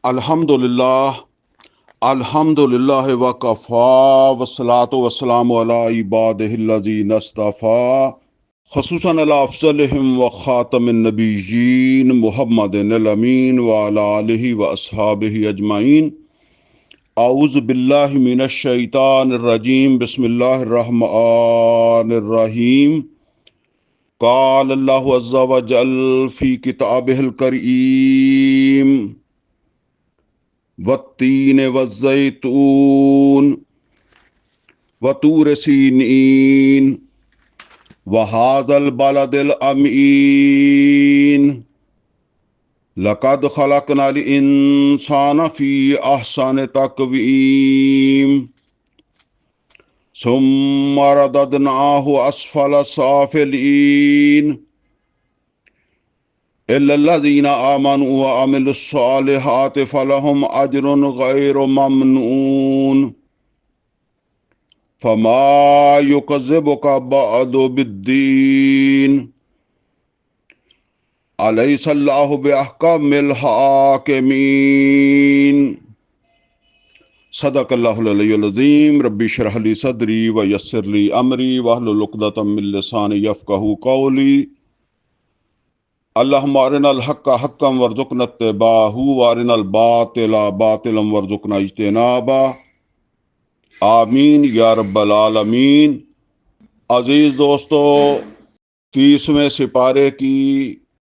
الحمدللہ الحمدللہ وکفا والصلاة والسلام علی عبادہ الذین اصطفیٰ خصوصاً علی افضلہم وخاتم النبیین محمد الامین وعلی آلہ واصحابہ اجمعین۔ اعوذ باللہ من الشیطان الرجیم، بسم اللہ الرحمن الرحیم۔ قال اللہ عز وجل فی کتابہ الکریم والتین والزیتون وطور سینین وہذا البلد الامین لقد خلقنا الانسان فی احسن تقویم ثم رددناہ اسفل سافلین إلا الذين آمنوا وعملوا الصالحات فلهم أجر غير ممنون فما يكذبك بعد بالدين أليس الله بأحكم الحاكمين صدق الله العلي العظيم ربي اشرح لي صدري ويسر لي أمري واحلل عقدة من لساني يفقهوا قولي اللہم ارنا الحق حقا وارزقنا اتباعہ وارنا الباطل باطلا وارزقنا اجتنابہ، آمین یا رب العالمین۔ عزیز دوستو، 30ویں سپارے کی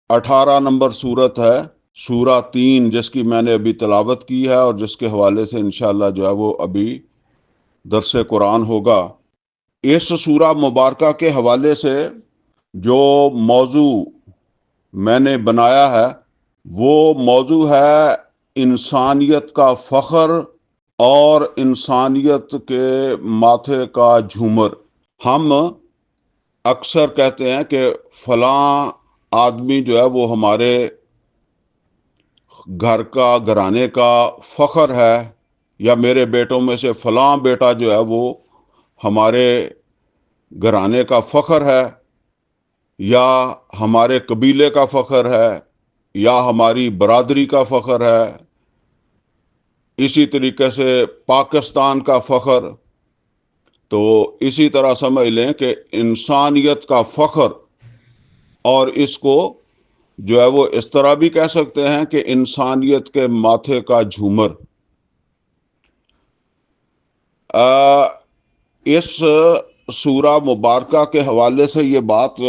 18 نمبر سورت ہے، سورہ 3، جس کی میں نے ابھی تلاوت کی ہے اور جس کے حوالے سے انشاءاللہ جو ہے وہ ابھی درس قرآن ہوگا۔ اس سورہ مبارکہ کے حوالے سے جو موضوع میں نے بنایا ہے وہ موضوع ہے انسانیت کا فخر اور انسانیت کے ماتھے کا جھومر۔ ہم اکثر کہتے ہیں کہ فلاں آدمی جو ہے وہ ہمارے گھر کا گھرانے کا فخر ہے، یا میرے بیٹوں میں سے فلاں بیٹا جو ہے وہ ہمارے گھرانے کا فخر ہے، یا ہمارے قبیلے کا فخر ہے، یا ہماری برادری کا فخر ہے، اسی طریقے سے پاکستان کا فخر۔ تو اسی طرح سمجھ لیں کہ انسانیت کا فخر، اور اس کو جو ہے وہ اس طرح بھی کہہ سکتے ہیں کہ انسانیت کے ماتھے کا جھومر۔ اس سورہ مبارکہ کے حوالے سے یہ بات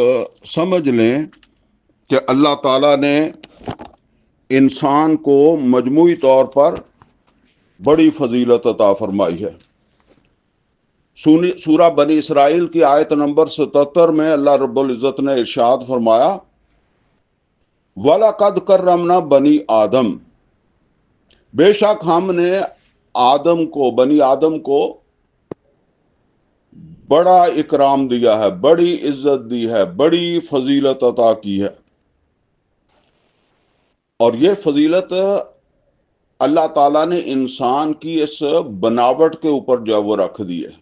سمجھ لیں کہ اللہ تعالیٰ نے انسان کو مجموعی طور پر بڑی فضیلت عطا فرمائی ہے۔ سورہ بنی اسرائیل کی آیت نمبر 77 میں اللہ رب العزت نے ارشاد فرمایا، وَلَقَدْ كَرَّمْنَا بَنِي آدم، بے شک ہم نے بنی آدم کو بڑا اکرام دیا ہے، بڑی عزت دی ہے، بڑی فضیلت عطا کی ہے۔ اور یہ فضیلت اللہ تعالیٰ نے انسان کی اس بناوٹ کے اوپر جو ہے وہ رکھ دی ہے۔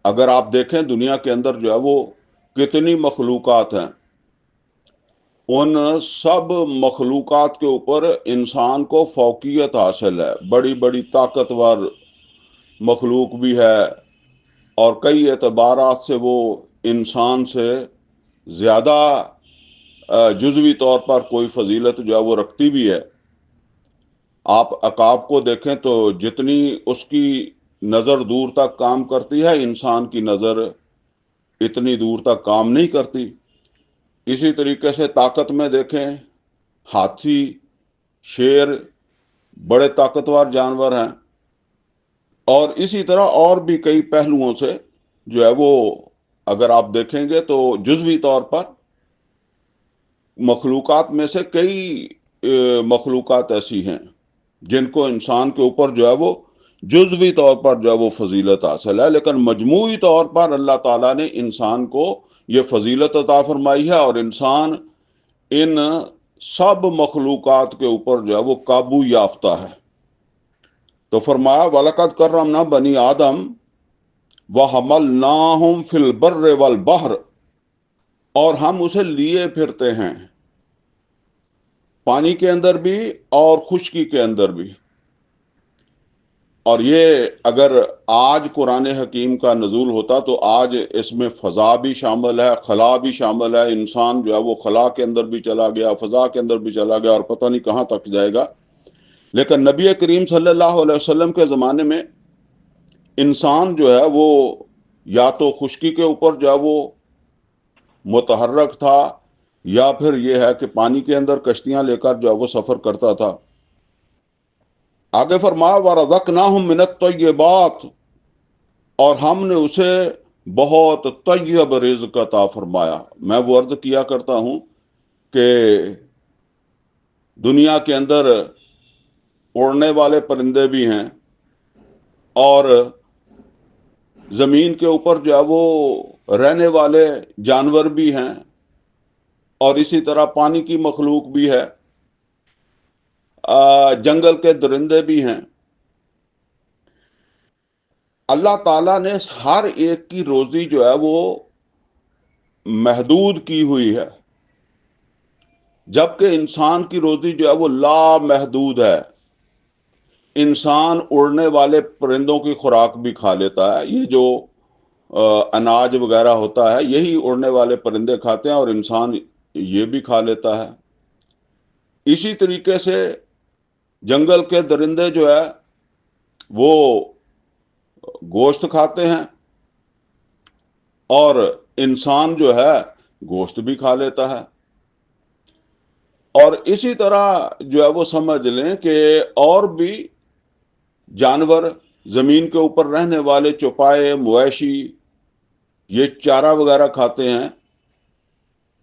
اگر آپ دیکھیں دنیا کے اندر جو ہے وہ کتنی مخلوقات ہیں، ان سب مخلوقات کے اوپر انسان کو فوقیت حاصل ہے۔ بڑی بڑی طاقتور مخلوق بھی ہے، اور کئی اعتبارات سے وہ انسان سے زیادہ جزوی طور پر کوئی فضیلت جو ہے وہ رکھتی بھی ہے۔ آپ عقاب کو دیکھیں تو جتنی اس کی نظر دور تک کام کرتی ہے، انسان کی نظر اتنی دور تک کام نہیں کرتی۔ اسی طریقے سے طاقت میں دیکھیں، ہاتھی، شیر بڑے طاقتور جانور ہیں، اور اسی طرح اور بھی کئی پہلوؤں سے جو ہے وہ اگر آپ دیکھیں گے تو جزوی طور پر مخلوقات میں سے کئی مخلوقات ایسی ہیں جن کو انسان کے اوپر جو ہے وہ جزوی طور پر جو ہے وہ فضیلت حاصل ہے، لیکن مجموعی طور پر اللہ تعالیٰ نے انسان کو یہ فضیلت عطا فرمائی ہے، اور انسان ان سب مخلوقات کے اوپر جو ہے وہ قابو یافتہ ہے۔ تو فرمایا وَلَقَدْ كَرَّمْنَا بَنِي آدم وَحَمَلْنَاهُمْ فِي الْبَرِّ وَالْبَحْرِ، اور ہم اسے لیے پھرتے ہیں، پانی کے اندر بھی اور خشکی کے اندر بھی. اور یہ اگر آج قرآن حکیم کا نزول ہوتا تو آج اس میں فضا بھی شامل ہے، خلا بھی شامل ہے. انسان جو ہے وہ خلا کے اندر بھی چلا گیا، فضا کے اندر بھی چلا گیا، اور پتہ نہیں کہاں تک جائے گا. لیکن نبی کریم صلی اللہ علیہ وسلم کے زمانے میں انسان جو ہے وہ یا تو خشکی کے اوپر جو ہے وہ متحرک تھا، یا پھر یہ ہے کہ پانی کے اندر کشتیاں لے کر جو ہے وہ سفر کرتا تھا. آگے فرمایا وَرَزَقْنَاهُم مِّنَ الطَّيِّبَاتِ، اور ہم نے اسے بہت طیب رزق عطا فرمایا. میں وہ عرض کیا کرتا ہوں کہ دنیا کے اندر اڑنے والے پرندے بھی ہیں، اور زمین کے اوپر جو ہے وہ رہنے والے جانور بھی ہیں، اور اسی طرح پانی کی مخلوق بھی ہے، جنگل کے درندے بھی ہیں. اللہ تعالیٰ نے ہر ایک کی روزی جو ہے وہ محدود کی ہوئی ہے، جبکہ انسان کی روزی جو ہے وہ لامحدود ہے. انسان اڑنے والے پرندوں کی خوراک بھی کھا لیتا ہے. یہ جو اناج وغیرہ ہوتا ہے یہی اڑنے والے پرندے کھاتے ہیں، اور انسان یہ بھی کھا لیتا ہے. اسی طریقے سے جنگل کے درندے جو ہے وہ گوشت کھاتے ہیں، اور انسان جو ہے گوشت بھی کھا لیتا ہے. اور اسی طرح جو ہے وہ سمجھ لیں کہ اور بھی جانور زمین کے اوپر رہنے والے چوپائے مویشی یہ چارہ وغیرہ کھاتے ہیں،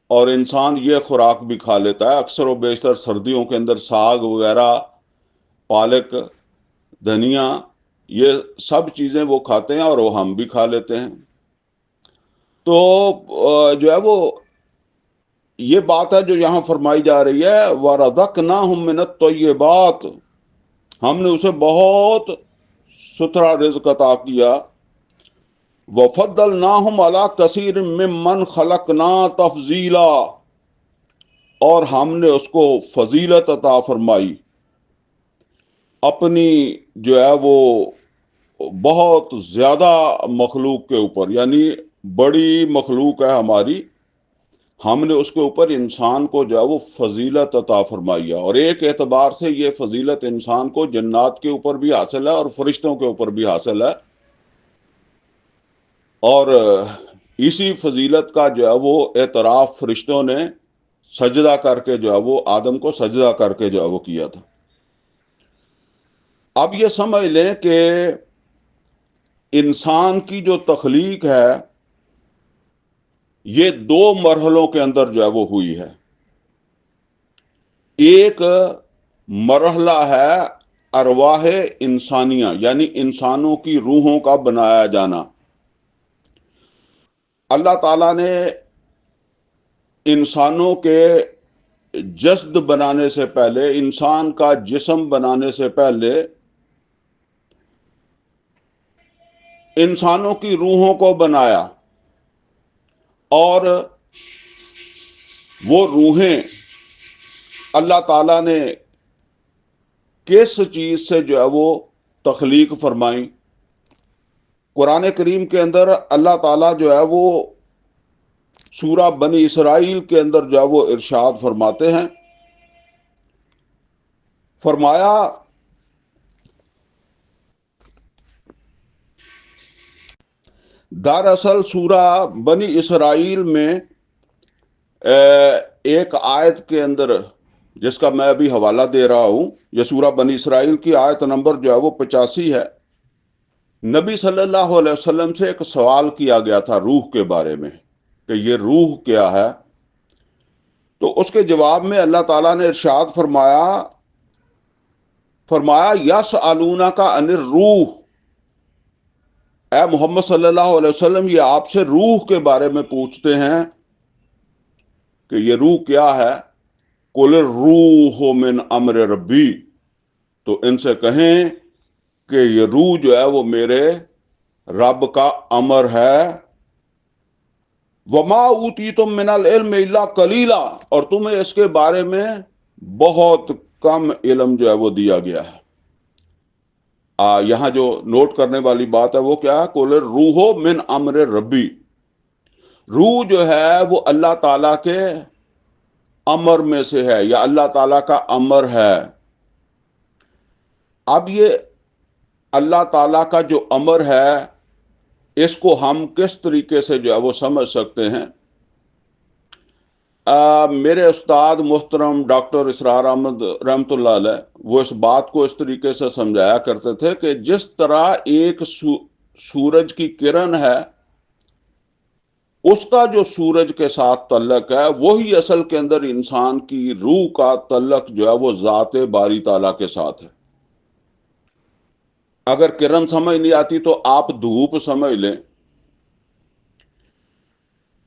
اور انسان یہ خوراک بھی کھا لیتا ہے. اکثر و بیشتر سردیوں کے اندر ساگ وغیرہ، پالک، دھنیا، یہ سب چیزیں وہ کھاتے ہیں، اور وہ ہم بھی کھا لیتے ہیں. تو جو ہے وہ یہ بات ہے جو یہاں فرمائی جا رہی ہے وَرَزَقْنَاهُم مِّنَ الطَّيِّبَاتِ، ہم نے اسے بہت ستھرا رزق عطا کیا. وَفَضَّلْنَاهُمْ عَلَىٰ كَثِيرٍ مِّمَّنْ خَلَقْنَا تَفْضِيلًا، اور ہم نے اس کو فضیلت عطا فرمائی اپنی جو ہے وہ بہت زیادہ مخلوق کے اوپر. یعنی بڑی مخلوق ہے ہماری، ہم نے اس کے اوپر انسان کو جو ہے وہ فضیلت عطا فرمائی ہے. اور ایک اعتبار سے یہ فضیلت انسان کو جنات کے اوپر بھی حاصل ہے اور فرشتوں کے اوپر بھی حاصل ہے. اور اسی فضیلت کا جو ہے وہ اعتراف فرشتوں نے سجدہ کر کے جو ہے وہ آدم کو سجدہ کر کے جو ہے وہ کیا تھا. اب یہ سمجھ لیں کہ انسان کی جو تخلیق ہے یہ دو مرحلوں کے اندر جو ہے وہ ہوئی ہے. ایک مرحلہ ہے ارواح انسانیہ، یعنی انسانوں کی روحوں کا بنایا جانا. اللہ تعالیٰ نے انسانوں کے جسد بنانے سے پہلے، انسان کا جسم بنانے سے پہلے انسانوں کی روحوں کو بنایا، اور وہ روحیں اللہ تعالیٰ نے کس چیز سے جو ہے وہ تخلیق فرمائیں. قرآن کریم کے اندر اللہ تعالیٰ جو ہے وہ سورہ بنی اسرائیل کے اندر جو ہے وہ ارشاد فرماتے ہیں، فرمایا دراصل سورہ بنی اسرائیل میں ایک آیت کے اندر جس کا میں ابھی حوالہ دے رہا ہوں، یہ سورہ بنی اسرائیل کی آیت نمبر جو ہے وہ 85 ہے. نبی صلی اللہ علیہ وسلم سے ایک سوال کیا گیا تھا روح کے بارے میں کہ یہ روح کیا ہے. تو اس کے جواب میں اللہ تعالیٰ نے ارشاد فرمایا یسألونک عن الروح، اے محمد صلی اللہ علیہ وسلم یہ آپ سے روح کے بارے میں پوچھتے ہیں کہ یہ روح کیا ہے. قل الروح من امر ربی، تو ان سے کہیں کہ یہ روح جو ہے وہ میرے رب کا امر ہے. وما اوتیتم من العلم الا قلیلا، اور تمہیں اس کے بارے میں بہت کم علم جو ہے وہ دیا گیا ہے۔ یہاں جو نوٹ کرنے والی بات ہے وہ کیا ہے؟ قل روح من امر ربی، روح جو ہے وہ اللہ تعالی کے امر میں سے ہے یا اللہ تعالی کا امر ہے۔ اب یہ اللہ تعالی کا جو امر ہے اس کو ہم کس طریقے سے جو ہے وہ سمجھ سکتے ہیں؟ میرے استاد محترم ڈاکٹر اسرار احمد رحمۃ اللہ علیہ وہ اس بات کو اس طریقے سے سمجھایا کرتے تھے کہ جس طرح ایک سورج کی کرن ہے، اس کا جو سورج کے ساتھ تعلق ہے، وہی اصل کے اندر انسان کی روح کا تعلق جو ہے وہ ذات باری تعالیٰ کے ساتھ ہے۔ اگر کرن سمجھ نہیں آتی تو آپ دھوپ سمجھ لیں۔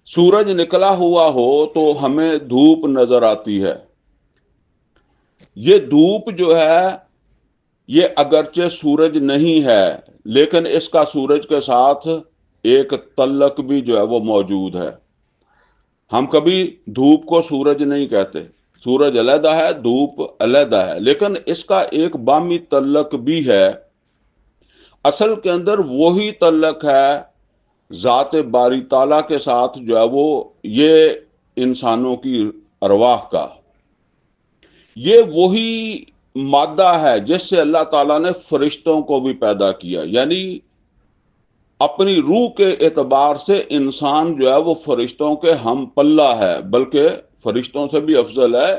سورج نکلا ہوا ہو تو ہمیں دھوپ نظر آتی ہے۔ یہ دھوپ جو ہے یہ اگرچہ سورج نہیں ہے، لیکن اس کا سورج کے ساتھ ایک تعلق بھی جو ہے وہ موجود ہے۔ ہم کبھی دھوپ کو سورج نہیں کہتے، سورج علیحدہ ہے، دھوپ علیحدہ ہے، لیکن اس کا ایک باہمی تعلق بھی ہے۔ اصل کے اندر وہی تعلق ہے ذات باری تعالیٰ کے ساتھ جو ہے وہ یہ انسانوں کی ارواح کا، یہ وہی مادہ ہے جس سے اللہ تعالیٰ نے فرشتوں کو بھی پیدا کیا۔ یعنی اپنی روح کے اعتبار سے انسان جو ہے وہ فرشتوں کے ہم پلہ ہے، بلکہ فرشتوں سے بھی افضل ہے۔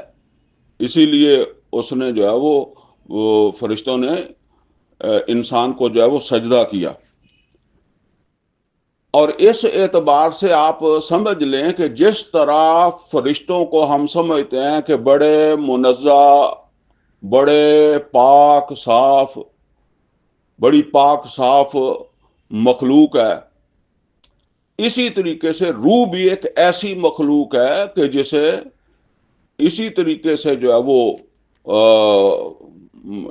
اسی لیے اس نے جو ہے وہ فرشتوں نے انسان کو جو ہے وہ سجدہ کیا۔ اور اس اعتبار سے آپ سمجھ لیں کہ جس طرح فرشتوں کو ہم سمجھتے ہیں کہ بڑے منزہ، بڑے پاک صاف، بڑی پاک صاف مخلوق ہے، اسی طریقے سے روح بھی ایک ایسی مخلوق ہے کہ جسے اسی طریقے سے جو ہے وہ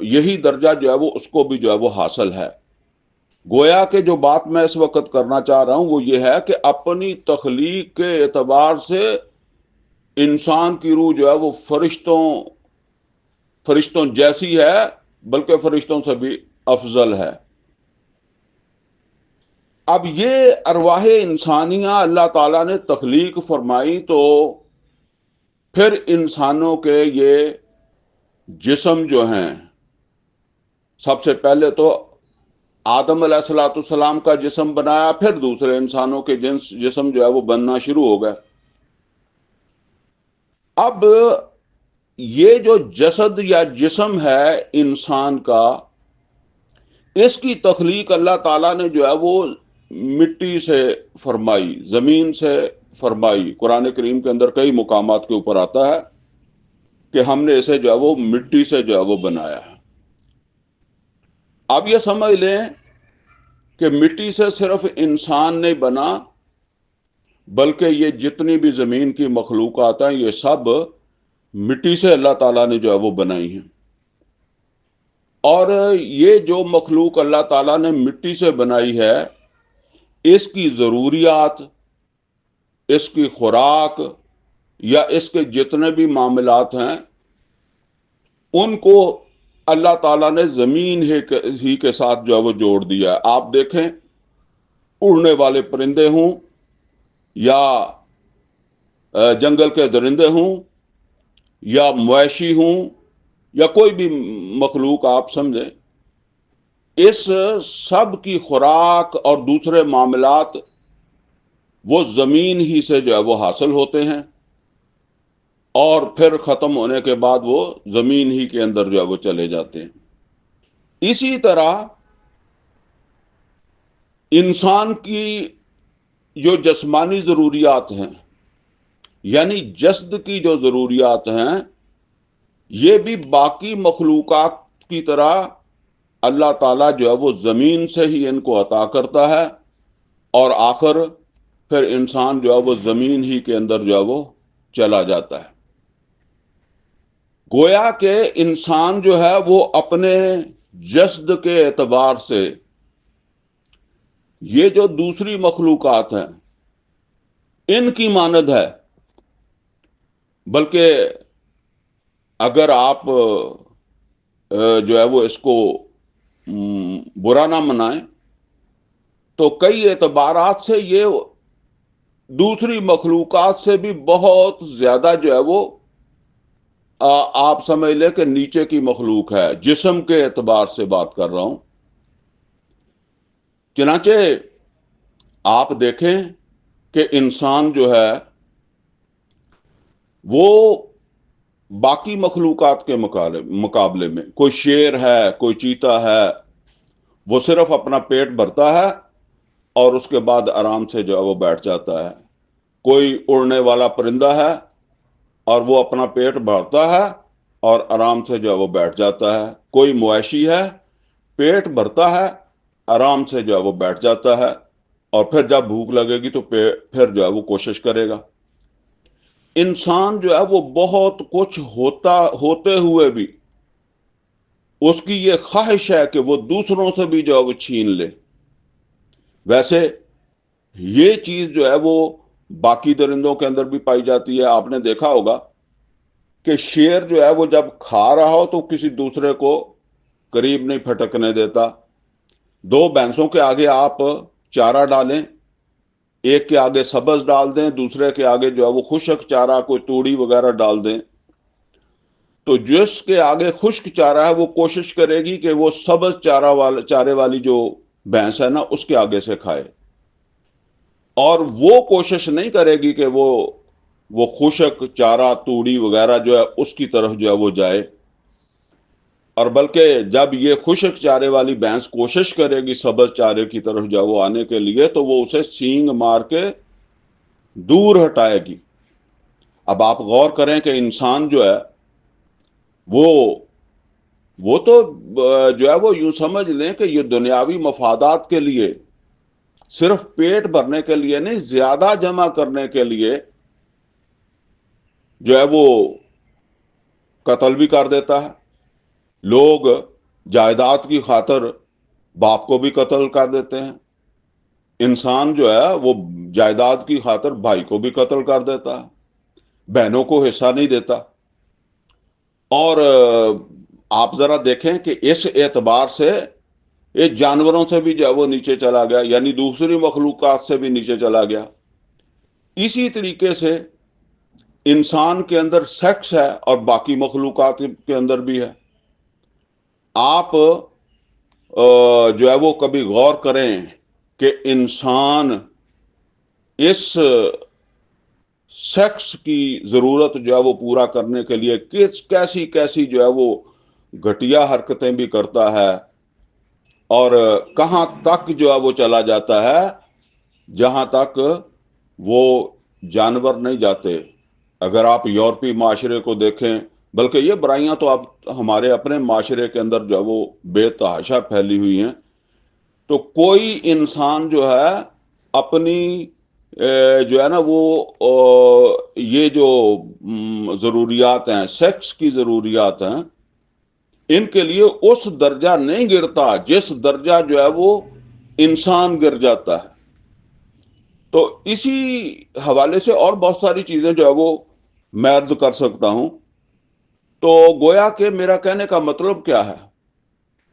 یہی درجہ جو ہے وہ اس کو بھی جو ہے وہ حاصل ہے۔ گویا کہ جو بات میں اس وقت کرنا چاہ رہا ہوں وہ یہ ہے کہ اپنی تخلیق کے اعتبار سے انسان کی روح جو ہے وہ فرشتوں جیسی ہے، بلکہ فرشتوں سے بھی افضل ہے۔ اب یہ ارواح انسانیہ اللہ تعالیٰ نے تخلیق فرمائی تو پھر انسانوں کے یہ جسم جو ہیں، سب سے پہلے تو آدم علیہ السلام کا جسم بنایا، پھر دوسرے انسانوں کے جسم جو ہے وہ بننا شروع ہو گئے۔ اب یہ جو جسد یا جسم ہے انسان کا، اس کی تخلیق اللہ تعالیٰ نے جو ہے وہ مٹی سے فرمائی، زمین سے فرمائی۔ قرآن کریم کے اندر کئی مقامات کے اوپر آتا ہے کہ ہم نے اسے جو ہے وہ مٹی سے جو ہے وہ بنایا ہے۔ اب یہ سمجھ لیں کہ مٹی سے صرف انسان نہیں بنا، بلکہ یہ جتنی بھی زمین کی مخلوقات ہیں یہ سب مٹی سے اللہ تعالیٰ نے جو ہے وہ بنائی ہیں۔ اور یہ جو مخلوق اللہ تعالیٰ نے مٹی سے بنائی ہے، اس کی ضروریات، اس کی خوراک یا اس کے جتنے بھی معاملات ہیں، ان کو اللہ تعالیٰ نے زمین ہی کے ساتھ جو ہے وہ جوڑ دیا ہے۔ آپ دیکھیں، اڑنے والے پرندے ہوں یا جنگل کے درندے ہوں یا مویشی ہوں یا کوئی بھی مخلوق آپ سمجھیں، اس سب کی خوراک اور دوسرے معاملات وہ زمین ہی سے جو ہے وہ حاصل ہوتے ہیں، اور پھر ختم ہونے کے بعد وہ زمین ہی کے اندر جو ہے وہ چلے جاتے ہیں۔ اسی طرح انسان کی جو جسمانی ضروریات ہیں، یعنی جسد کی جو ضروریات ہیں، یہ بھی باقی مخلوقات کی طرح اللہ تعالیٰ جو ہے وہ زمین سے ہی ان کو عطا کرتا ہے، اور آخر پھر انسان جو ہے وہ زمین ہی کے اندر جو ہے وہ چلا جاتا ہے۔ گویا کہ انسان جو ہے وہ اپنے جسد کے اعتبار سے یہ جو دوسری مخلوقات ہیں ان کی مانند ہے، بلکہ اگر آپ جو ہے وہ اس کو برا نہ منائیں تو کئی اعتبارات سے یہ دوسری مخلوقات سے بھی بہت زیادہ جو ہے وہ آپ سمجھ لیں کہ نیچے کی مخلوق ہے، جسم کے اعتبار سے بات کر رہا ہوں۔ چنانچہ آپ دیکھیں کہ انسان جو ہے وہ باقی مخلوقات کے مقابلے میں، کوئی شیر ہے، کوئی چیتا ہے، وہ صرف اپنا پیٹ بھرتا ہے اور اس کے بعد آرام سے جو ہے وہ بیٹھ جاتا ہے۔ کوئی اڑنے والا پرندہ ہے اور وہ اپنا پیٹ بھرتا ہے اور آرام سے جو ہے وہ بیٹھ جاتا ہے۔ کوئی مویشی ہے، پیٹ بھرتا ہے، آرام سے جو ہے وہ بیٹھ جاتا ہے، اور پھر جب بھوک لگے گی تو پھر جو ہے وہ کوشش کرے گا۔ انسان جو ہے وہ بہت کچھ ہوتے ہوئے بھی اس کی یہ خواہش ہے کہ وہ دوسروں سے بھی جو ہے وہ چھین لے۔ ویسے یہ چیز جو ہے وہ باقی درندوں کے اندر بھی پائی جاتی ہے۔ آپ نے دیکھا ہوگا کہ شیر جو ہے وہ جب کھا رہا ہو تو کسی دوسرے کو قریب نہیں پھٹکنے دیتا۔ دو بھینسوں کے آگے آپ چارہ ڈالیں، ایک کے آگے سبز ڈال دیں، دوسرے کے آگے جو ہے وہ خشک چارہ، کوئی توڑی وغیرہ ڈال دیں، تو جس کے آگے خشک چارہ ہے وہ کوشش کرے گی کہ وہ سبز چارے والی جو بھینس ہے نا اس کے آگے سے کھائے، اور وہ کوشش نہیں کرے گی کہ وہ خشک چارہ توڑی وغیرہ جو ہے اس کی طرف جو ہے وہ جائے، اور بلکہ جب یہ خشک چارے والی بھینس کوشش کرے گی سبز چارے کی طرف جو ہے وہ آنے کے لیے تو وہ اسے سینگ مار کے دور ہٹائے گی۔ اب آپ غور کریں کہ انسان جو ہے وہ تو جو ہے وہ یوں سمجھ لیں کہ یہ دنیاوی مفادات کے لیے، صرف پیٹ بھرنے کے لیے نہیں، زیادہ جمع کرنے کے لیے جو ہے وہ قتل بھی کر دیتا ہے۔ لوگ جائیداد کی خاطر باپ کو بھی قتل کر دیتے ہیں، انسان جو ہے وہ جائیداد کی خاطر بھائی کو بھی قتل کر دیتا ہے، بہنوں کو حصہ نہیں دیتا۔ اور آپ ذرا دیکھیں کہ اس اعتبار سے یہ جانوروں سے بھی جو ہے وہ نیچے چلا گیا، یعنی دوسری مخلوقات سے بھی نیچے چلا گیا۔ اسی طریقے سے انسان کے اندر سیکس ہے اور باقی مخلوقات کے اندر بھی ہے۔ آپ جو ہے وہ کبھی غور کریں کہ انسان اس سیکس کی ضرورت جو ہے وہ پورا کرنے کے لیے کیسی جو ہے وہ گھٹیا حرکتیں بھی کرتا ہے، اور کہاں تک جو ہے وہ چلا جاتا ہے جہاں تک وہ جانور نہیں جاتے۔ اگر آپ یورپی معاشرے کو دیکھیں، بلکہ یہ برائیاں تو آپ ہمارے اپنے معاشرے کے اندر جو ہے وہ بے تحاشا پھیلی ہوئی ہیں، تو کوئی انسان جو ہے اپنی جو ہے نا وہ یہ جو ضروریات ہیں، سیکس کی ضروریات ہیں، ان کے لیے اس درجہ نہیں گرتا جس درجہ جو ہے وہ انسان گر جاتا ہے۔ تو اسی حوالے سے اور بہت ساری چیزیں جو ہے وہ میں عرض کر سکتا ہوں۔ تو گویا کہ میرا کہنے کا مطلب کیا ہے؟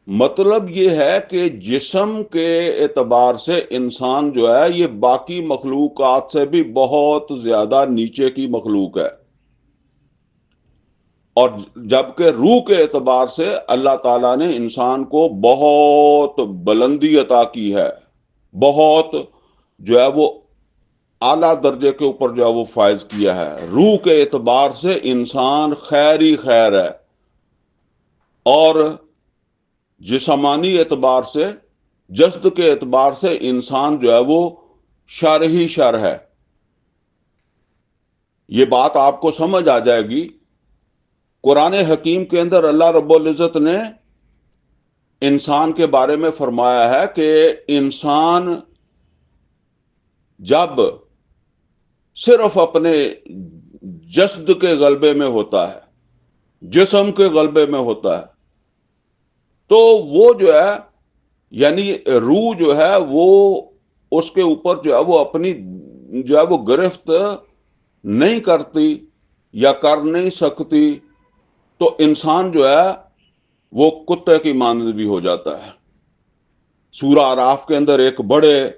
مطلب یہ ہے کہ جسم کے اعتبار سے انسان جو ہے یہ باقی مخلوقات سے بھی بہت زیادہ نیچے کی مخلوق ہے، اور جبکہ روح کے اعتبار سے اللہ تعالیٰ نے انسان کو بہت بلندی عطا کی ہے، بہت جو ہے وہ اعلیٰ درجے کے اوپر جو ہے وہ فائز کیا ہے۔ روح کے اعتبار سے انسان خیر ہی خیر ہے، اور جسمانی اعتبار سے، جسد کے اعتبار سے انسان جو ہے وہ شر ہی شر ہے۔ یہ بات آپ کو سمجھ آ جائے گی۔ قرآن حکیم کے اندر اللہ رب العزت نے انسان کے بارے میں فرمایا ہے کہ انسان جب صرف اپنے جسد کے غلبے میں ہوتا ہے، جسم کے غلبے میں ہوتا ہے، تو وہ جو ہے یعنی روح جو ہے وہ اس کے اوپر جو ہے وہ اپنی جو ہے وہ گرفت نہیں کرتی یا کر نہیں سکتی، تو انسان جو ہے وہ کتے کی مانند بھی ہو جاتا ہے۔ سورہ اعراف کے اندر ایک بڑے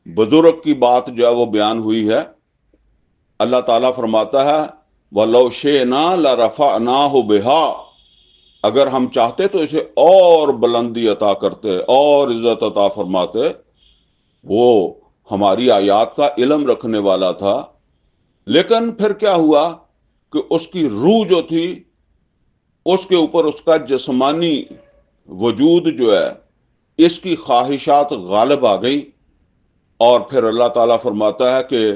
بزرگ کی بات جو ہے وہ بیان ہوئی ہے۔ اللہ تعالیٰ فرماتا ہے وَلَوْ شِئْنَا لَرَفَعْنَاهُ بِهَا، اگر ہم چاہتے تو اسے اور بلندی عطا کرتے اور عزت عطا فرماتے۔ وہ ہماری آیات کا علم رکھنے والا تھا، لیکن پھر کیا ہوا کہ اس کی روح جو تھی اس کے اوپر اس کا جسمانی وجود جو ہے، اس کی خواہشات غالب آ گئی، اور پھر اللہ تعالیٰ فرماتا ہے کہ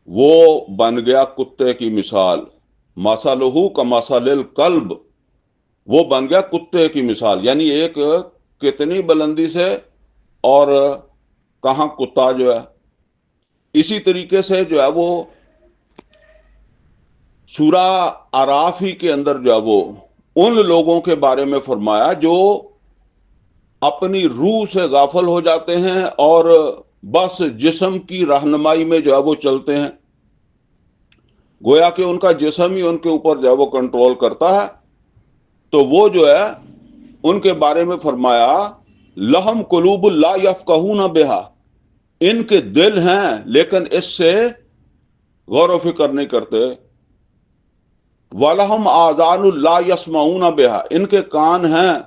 وہ بن گیا کتے کی مثال، مثلہ کمثل الکلب، وہ بن گیا کتے کی مثال، یعنی ایک کتنی بلندی سے اور کہاں کتا جو ہے۔ اسی طریقے سے جو ہے وہ سورہ اعراف ہی کے اندر جو ہے وہ ان لوگوں کے بارے میں فرمایا جو اپنی روح سے غافل ہو جاتے ہیں اور بس جسم کی رہنمائی میں جو ہے وہ چلتے ہیں، گویا کہ ان کا جسم ہی ان کے اوپر جو ہے وہ کنٹرول کرتا ہے۔ تو وہ جو ہے ان کے بارے میں فرمایا لہم قلوب لا یفقہون بہا، ان کے دل ہیں لیکن اس سے غور و فکر نہیں کرتے۔ وَلَهُمْ آذَانٌ لَا يَسْمَعُونَ بِهَا، ان کے کان ہیں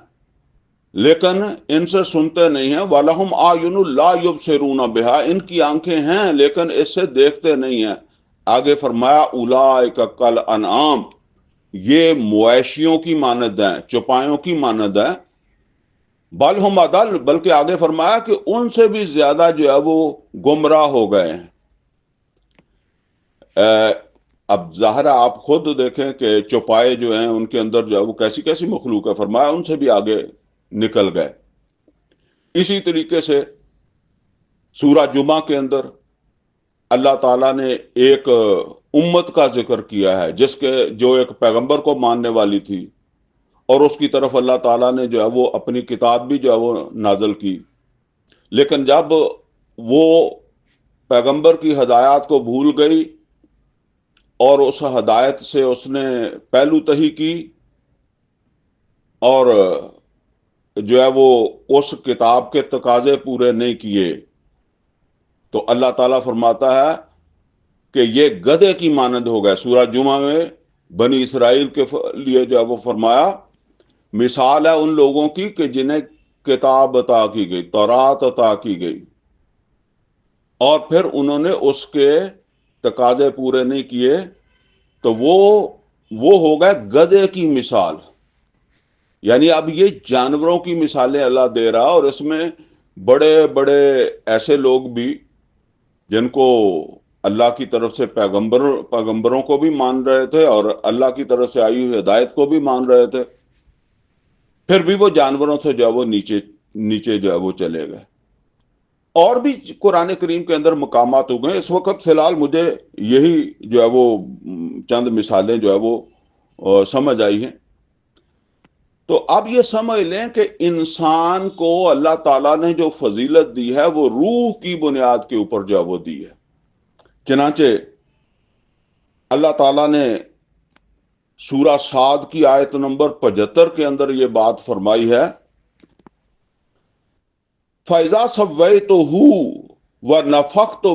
لیکن ان سے سنتے نہیں ہیں۔ وَلَهُمْ أَعْيُنٌ لَا يُبْصِرُونَ بِهَا، ان کی آنکھیں ہیں لیکن اس سے دیکھتے نہیں ہیں۔ آگے فرمایا أُولَٰئِكَ كَالْأَنْعَامِ، یہ مویشیوں کی مانند ہیں، چوپایوں کی مانند ہیں۔ بل ہم اضل، بلکہ آگے فرمایا کہ ان سے بھی زیادہ جو ہے وہ گمراہ ہو گئے ہیں۔ اب ظاہر ہے آپ خود دیکھیں کہ چوپائے جو ہیں ان کے اندر جو ہے وہ کیسی کیسی مخلوق ہے، فرمایا ان سے بھی آگے نکل گئے۔ اسی طریقے سے سورہ جمعہ کے اندر اللہ تعالیٰ نے ایک امت کا ذکر کیا ہے جو ایک پیغمبر کو ماننے والی تھی، اور اس کی طرف اللہ تعالیٰ نے جو ہے وہ اپنی کتاب بھی جو ہے وہ نازل کی، لیکن جب وہ پیغمبر کی ہدایات کو بھول گئی اور اس ہدایت سے اس نے پہلو تہی کی اور جو ہے وہ اس کتاب کے تقاضے پورے نہیں کیے، تو اللہ تعالیٰ فرماتا ہے کہ یہ گدھے کی مانند ہو گئے۔ سورہ جمعہ میں بنی اسرائیل کے لیے جو ہے وہ فرمایا مثال ہے ان لوگوں کی کہ جنہیں کتاب عطا کی گئی، تورات عطا کی گئی، اور پھر انہوں نے اس کے تقاضے پورے نہیں کیے، تو وہ ہو گئے گدھے کی مثال۔ یعنی اب یہ جانوروں کی مثالیں اللہ دے رہا، اور اس میں بڑے بڑے ایسے لوگ بھی جن کو اللہ کی طرف سے پیغمبروں کو بھی مان رہے تھے اور اللہ کی طرف سے آئی ہوئی ہدایت کو بھی مان رہے تھے، پھر بھی وہ جانوروں سے جو ہے وہ نیچے جو ہے وہ چلے گئے۔ اور بھی قرآن کریم کے اندر مقامات ہو گئے۔ اس وقت فی الحال مجھے یہی جو ہے وہ چند مثالیں جو ہے وہ سمجھ آئی ہیں۔ تو اب یہ سمجھ لیں کہ انسان کو اللہ تعالیٰ نے جو فضیلت دی ہے وہ روح کی بنیاد کے اوپر جو ہے وہ دی ہے۔ چنانچہ اللہ تعالیٰ نے سورہ صاد کی آیت نمبر 75 کے اندر یہ بات فرمائی ہے فَإِذَا سَوَّيْتُهُ وَنَفَخْتُ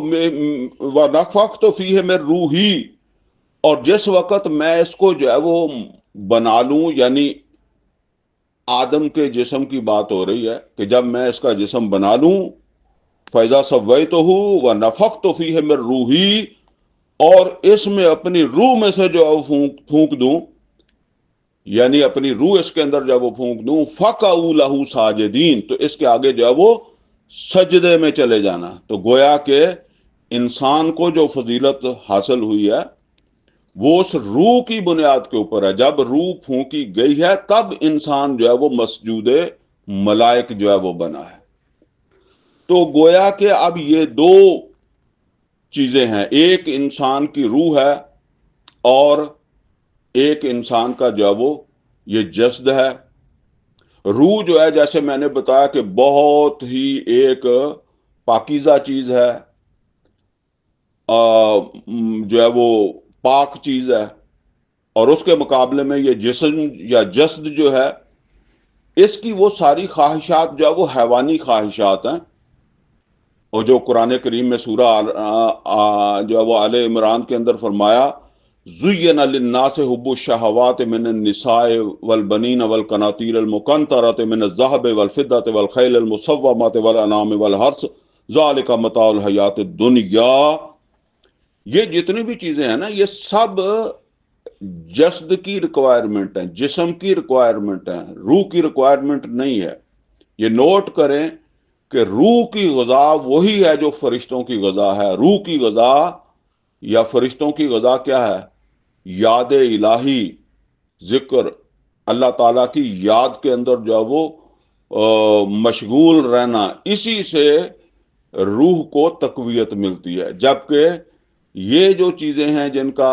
فِيهِ مِن رُوحِي، اور جس وقت میں اس کو جو ہے وہ بنا لوں، یعنی آدم کے جسم کی بات ہو رہی ہے کہ جب میں اس کا جسم بنا لوں، فَإِذَا سَوَّيْتُهُ وَنَفَخْتُ فِيهِ مِن رُوحِي، اور اس میں اپنی روح میں سے جو ہے پھونک دوں، یعنی اپنی روح اس کے اندر جب وہ پھونک دوں، فَقَعُوا لَهُ سَاجِدِينَ، تو اس کے آگے جو ہے وہ سجدے میں چلے جانا۔ تو گویا کہ انسان کو جو فضیلت حاصل ہوئی ہے وہ اس روح کی بنیاد کے اوپر ہے۔ جب روح پھونکی گئی ہے تب انسان جو ہے وہ مسجود ملائک جو ہے وہ بنا ہے۔ تو گویا کہ اب یہ دو چیزیں ہیں، ایک انسان کی روح ہے اور ایک انسان کا جو ہے وہ یہ جسد ہے۔ روح جو ہے جیسے میں نے بتایا کہ بہت ہی ایک پاکیزہ چیز ہے، جو ہے وہ پاک چیز ہے، اور اس کے مقابلے میں یہ جسم یا جسد جو ہے، اس کی وہ ساری خواہشات جو ہے وہ حیوانی خواہشات ہیں، اور جو قرآن کریم میں سورہ جو ہے وہ آل عمران کے اندر فرمایا، زُيِّنَ لِلنَّاسِ حُبُّ الشَّهَوَاتِ مِنَ النِّسَاءِ وَالْبَنِينَ وَالْقَنَاطِيرِ الْمُقَنطَرَةِ مِنَ الذَّهَبِ وَالْفِضَّةِ وَالْخَيْلِ الْمُصَوَّمَةِ وَالْأَنْعَامِ وَالْحَرْثِ ذَلِكَ مَتَاعُ الْحَيَاةِ الدُّنْيَا۔ یہ جتنی بھی چیزیں ہیں نا، یہ سب جسد کی ریکوائرمنٹ ہیں، جسم کی ریکوائرمنٹ ہیں، روح کی ریکوائرمنٹ نہیں ہے۔ یہ نوٹ کریں کہ روح کی غذا وہی ہے جو فرشتوں کی غذا ہے۔ روح کی غذا یا فرشتوں کی غذا کیا ہے؟ یاد الہی، ذکر، اللہ تعالیٰ کی یاد کے اندر جو ہے وہ مشغول رہنا، اسی سے روح کو تقویت ملتی ہے۔ جبکہ یہ جو چیزیں ہیں جن کا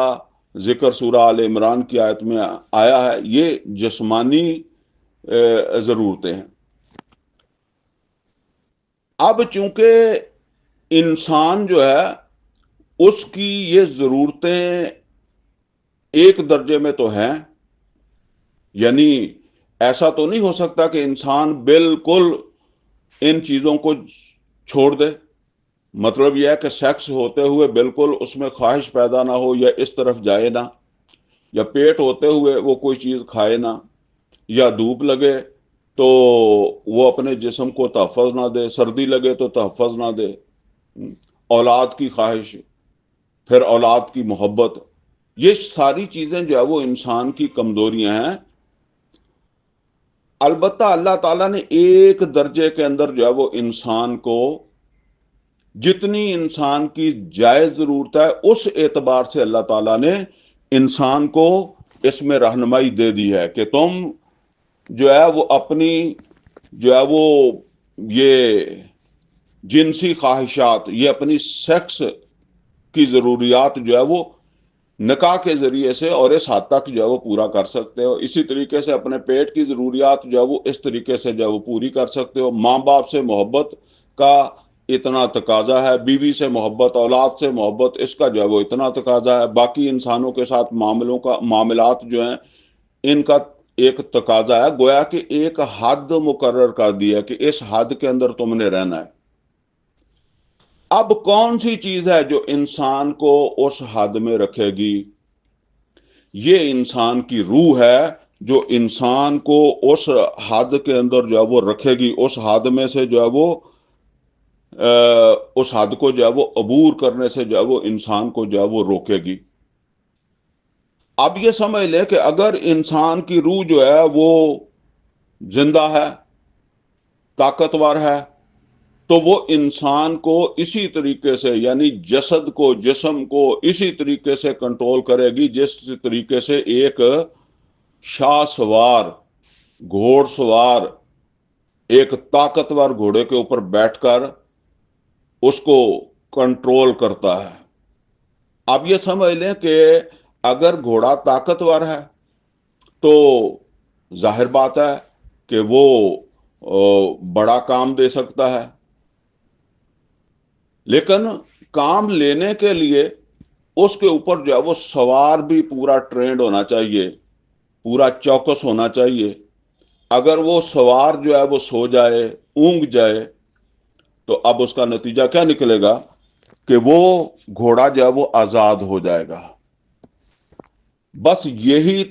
ذکر سورہ آل عمران کی آیت میں آیا ہے، یہ جسمانی ضرورتیں ہیں۔ اب چونکہ انسان جو ہے اس کی یہ ضرورتیں ایک درجے میں تو ہیں، یعنی ایسا تو نہیں ہو سکتا کہ انسان بالکل ان چیزوں کو چھوڑ دے۔ مطلب یہ ہے کہ سیکس ہوتے ہوئے بالکل اس میں خواہش پیدا نہ ہو، یا اس طرف جائے نہ، یا پیٹ ہوتے ہوئے وہ کوئی چیز کھائے نہ، یا دھوپ لگے تو وہ اپنے جسم کو تحفظ نہ دے، سردی لگے تو تحفظ نہ دے، اولاد کی خواہش، پھر اولاد کی محبت، یہ ساری چیزیں جو ہے وہ انسان کی کمزوریاں ہیں۔ البتہ اللہ تعالیٰ نے ایک درجے کے اندر جو ہے وہ انسان کو جتنی انسان کی جائز ضرورت ہے اس اعتبار سے اللہ تعالیٰ نے انسان کو اس میں رہنمائی دے دی ہے کہ تم جو ہے وہ اپنی جو ہے وہ یہ جنسی خواہشات، یہ اپنی سیکس کی ضروریات جو ہے وہ نکاح کے ذریعے سے اور اس حد تک جو ہے وہ پورا کر سکتے ہو۔ اسی طریقے سے اپنے پیٹ کی ضروریات جو ہے وہ اس طریقے سے جو ہے وہ پوری کر سکتے ہو۔ ماں باپ سے محبت کا اتنا تقاضا ہے، بیوی سے محبت، اولاد سے محبت، اس کا جو ہے وہ اتنا تقاضا ہے، باقی انسانوں کے ساتھ معاملات جو ہیں ان کا ایک تقاضا ہے۔ گویا کہ ایک حد مقرر کر دی ہے کہ اس حد کے اندر تم نے رہنا ہے۔ اب کون سی چیز ہے جو انسان کو اس حد میں رکھے گی؟ یہ انسان کی روح ہے جو انسان کو اس حد کے اندر جو ہے وہ رکھے گی، اس حد میں سے جو ہے وہ اس حد کو جو ہے وہ عبور کرنے سے جو ہے وہ انسان کو جو ہے وہ روکے گی۔ اب یہ سمجھ لیں کہ اگر انسان کی روح جو ہے وہ زندہ ہے، طاقتور ہے، تو وہ انسان کو اسی طریقے سے، یعنی جسد کو، جسم کو اسی طریقے سے کنٹرول کرے گی جس طریقے سے ایک شاہ سوار، گھوڑ سوار ایک طاقتور گھوڑے کے اوپر بیٹھ کر اس کو کنٹرول کرتا ہے۔ اب یہ سمجھ لیں کہ اگر گھوڑا طاقتور ہے تو ظاہر بات ہے کہ وہ بڑا کام دے سکتا ہے، لیکن کام لینے کے لیے اس کے اوپر جو ہے وہ سوار بھی پورا ٹرینڈ ہونا چاہیے، پورا چوکس ہونا چاہیے۔ اگر وہ سوار جو ہے وہ سو جائے، اونگ جائے، تو اب اس کا نتیجہ کیا نکلے گا کہ وہ گھوڑا جو ہے وہ آزاد ہو جائے گا۔ بس یہی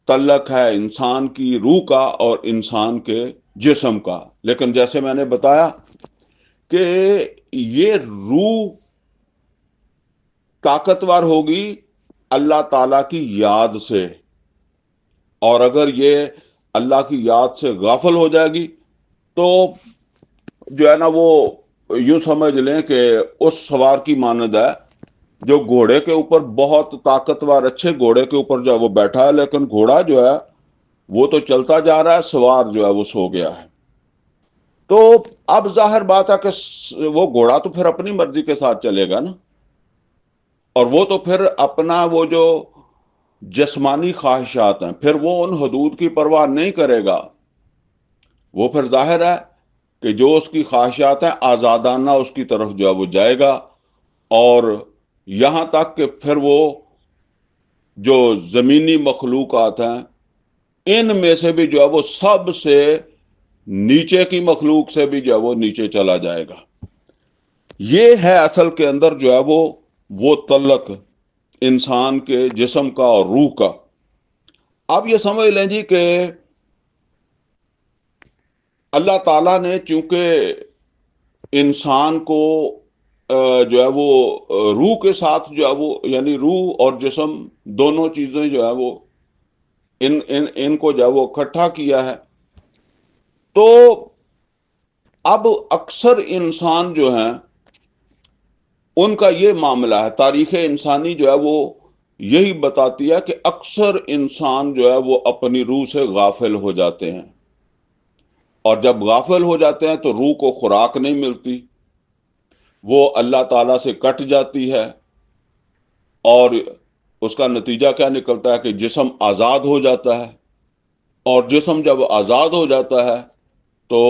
تعلق ہے انسان کی روح کا اور انسان کے جسم کا۔ لیکن جیسے میں نے بتایا کہ یہ روح طاقتور ہوگی اللہ تعالیٰ کی یاد سے، اور اگر یہ اللہ کی یاد سے غافل ہو جائے گی تو جو ہے نا وہ یوں سمجھ لیں کہ اس سوار کی مانند ہے جو گھوڑے کے اوپر بہت طاقتور اچھے گھوڑے کے اوپر جو ہے وہ بیٹھا ہے، لیکن گھوڑا جو ہے وہ تو چلتا جا رہا ہے، سوار جو ہے وہ سو گیا ہے۔ تو اب ظاہر بات ہے کہ وہ گھوڑا تو پھر اپنی مرضی کے ساتھ چلے گا نا، اور وہ تو پھر اپنا وہ جو جسمانی خواہشات ہیں پھر وہ ان حدود کی پرواہ نہیں کرے گا۔ وہ پھر ظاہر ہے کہ جو اس کی خواہشات ہیں آزادانہ اس کی طرف جو ہے وہ جائے گا، اور یہاں تک کہ پھر وہ جو زمینی مخلوقات ہیں ان میں سے بھی جو ہے وہ سب سے نیچے کی مخلوق سے بھی جو ہے وہ نیچے چلا جائے گا. یہ ہے اصل کے اندر جو ہے وہ تعلق انسان کے جسم کا اور روح کا. آپ یہ سمجھ لیں جی کہ اللہ تعالیٰ نے چونکہ انسان کو جو ہے وہ روح کے ساتھ جو ہے وہ یعنی روح اور جسم دونوں چیزیں جو ہے وہ ان کو جو ہے وہ اکٹھا کیا ہے. تو اب اکثر انسان جو ہیں ان کا یہ معاملہ ہے، تاریخ انسانی جو ہے وہ یہی بتاتی ہے کہ اکثر انسان جو ہے وہ اپنی روح سے غافل ہو جاتے ہیں، اور جب غافل ہو جاتے ہیں تو روح کو خوراک نہیں ملتی، وہ اللہ تعالیٰ سے کٹ جاتی ہے، اور اس کا نتیجہ کیا نکلتا ہے کہ جسم آزاد ہو جاتا ہے. اور جسم جب آزاد ہو جاتا ہے تو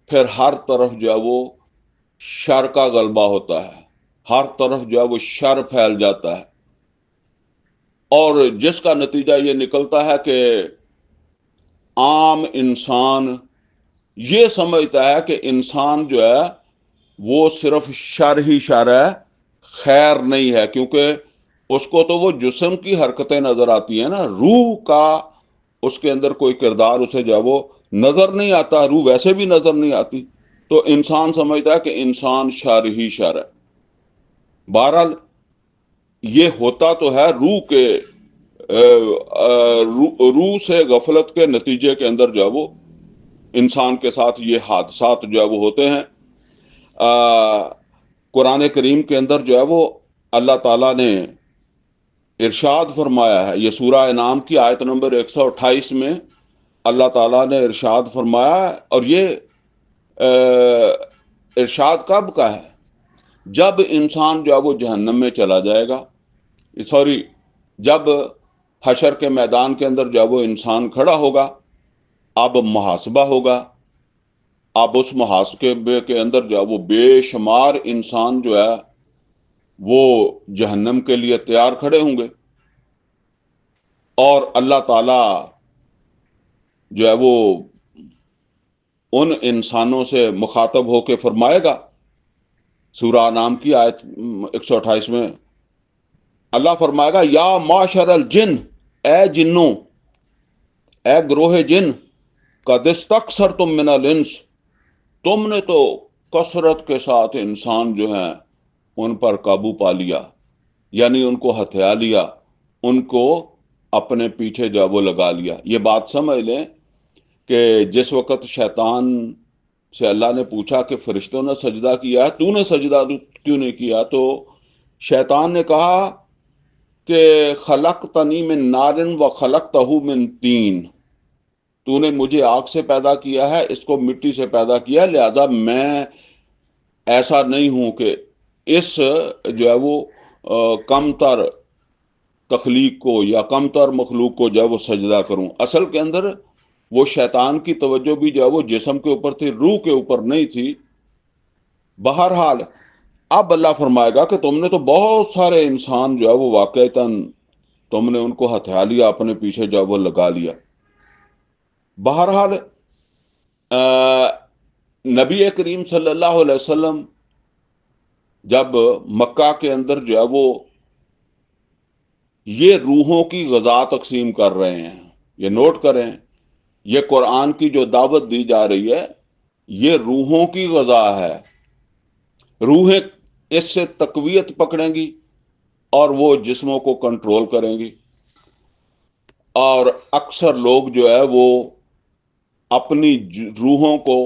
پھر ہر طرف جو ہے وہ شر کا غلبہ ہوتا ہے، ہر طرف جو ہے وہ شر پھیل جاتا ہے، اور جس کا نتیجہ یہ نکلتا ہے کہ عام انسان یہ سمجھتا ہے کہ انسان جو ہے وہ صرف شر ہی شر ہے، خیر نہیں ہے، کیونکہ اس کو تو وہ جسم کی حرکتیں نظر آتی ہیں نا، روح کا اس کے اندر کوئی کردار اسے جو ہے وہ نظر نہیں آتا، روح ویسے بھی نظر نہیں آتی، تو انسان سمجھتا ہے کہ انسان شر ہی شر ہے. بہرحال یہ ہوتا تو ہے روح کے روح سے غفلت کے نتیجے کے اندر جو ہے وہ انسان کے ساتھ یہ حادثات جو ہے وہ ہوتے ہیں. قرآن کریم کے اندر جو ہے وہ اللہ تعالیٰ نے ارشاد فرمایا ہے، یہ سورہ انعام کی آیت نمبر 128 میں اللہ تعالیٰ نے ارشاد فرمایا ہے، اور یہ ارشاد کب کا ہے؟ جب انسان جو ہے وہ جہنم میں چلا جائے گا، سوری، جب حشر کے میدان کے اندر جو ہے وہ انسان کھڑا ہوگا، اب محاسبہ ہوگا، اب اس محاسبے کے اندر جو ہے وہ بے شمار انسان جو ہے وہ جہنم کے لیے تیار کھڑے ہوں گے، اور اللہ تعالی جو ہے وہ ان انسانوں سے مخاطب ہو کے فرمائے گا. سورہ نام کی آیت 128 میں اللہ فرمائے گا، یا معشر الجن، اے جنوں، اے گروہ جن، قد استکثرتم من الانس، تم نے تو کثرت کے ساتھ انسان جو ہیں ان پر قابو پا لیا، یعنی ان کو ہتھیا لیا، ان کو اپنے پیچھے جو وہ لگا لیا. یہ بات سمجھ لیں کہ جس وقت شیطان سے اللہ نے پوچھا کہ فرشتوں نے سجدہ کیا ہے، تو نے سجدہ کیوں نہیں کیا؟ تو شیطان نے کہا کہ خلقتنی من نار و خلقتہ من طین، تو نے مجھے آگ سے پیدا کیا ہے، اس کو مٹی سے پیدا کیا ہے، لہذا میں ایسا نہیں ہوں کہ اس جو ہے وہ کم تر تخلیق کو یا کم تر مخلوق کو جو ہے وہ سجدہ کروں. اصل کے اندر وہ شیطان کی توجہ بھی جو ہے وہ جسم کے اوپر تھی، روح کے اوپر نہیں تھی. بہرحال اب اللہ فرمائے گا کہ تم نے تو بہت سارے انسان جو ہے وہ واقعتاً تم نے ان کو ہتھیا لیا، اپنے پیچھے جو ہے وہ لگا لیا. بہرحال نبی کریم صلی اللہ علیہ وسلم جب مکہ کے اندر جو ہے وہ یہ روحوں کی غذا تقسیم کر رہے ہیں، یہ نوٹ کریں، یہ قرآن کی جو دعوت دی جا رہی ہے یہ روحوں کی غذا ہے. روحیں اس سے تقویت پکڑیں گی اور وہ جسموں کو کنٹرول کریں گی، اور اکثر لوگ جو ہے وہ اپنی روحوں کو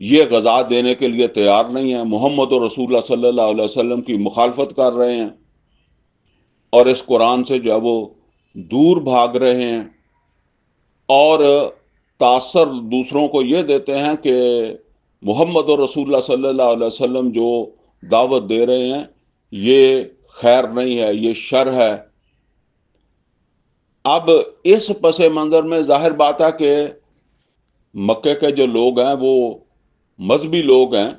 یہ غذا دینے کے لیے تیار نہیں ہیں، محمد رسول اللہ صلی اللہ علیہ وسلم کی مخالفت کر رہے ہیں، اور اس قرآن سے جو ہے وہ دور بھاگ رہے ہیں، اور تاثر دوسروں کو یہ دیتے ہیں کہ محمد رسول اللہ صلی اللہ علیہ وسلم جو دعوت دے رہے ہیں یہ خیر نہیں ہے، یہ شر ہے. اب اس پس منظر میں ظاہر بات ہے کہ مکے کے جو لوگ ہیں وہ مذہبی لوگ ہیں،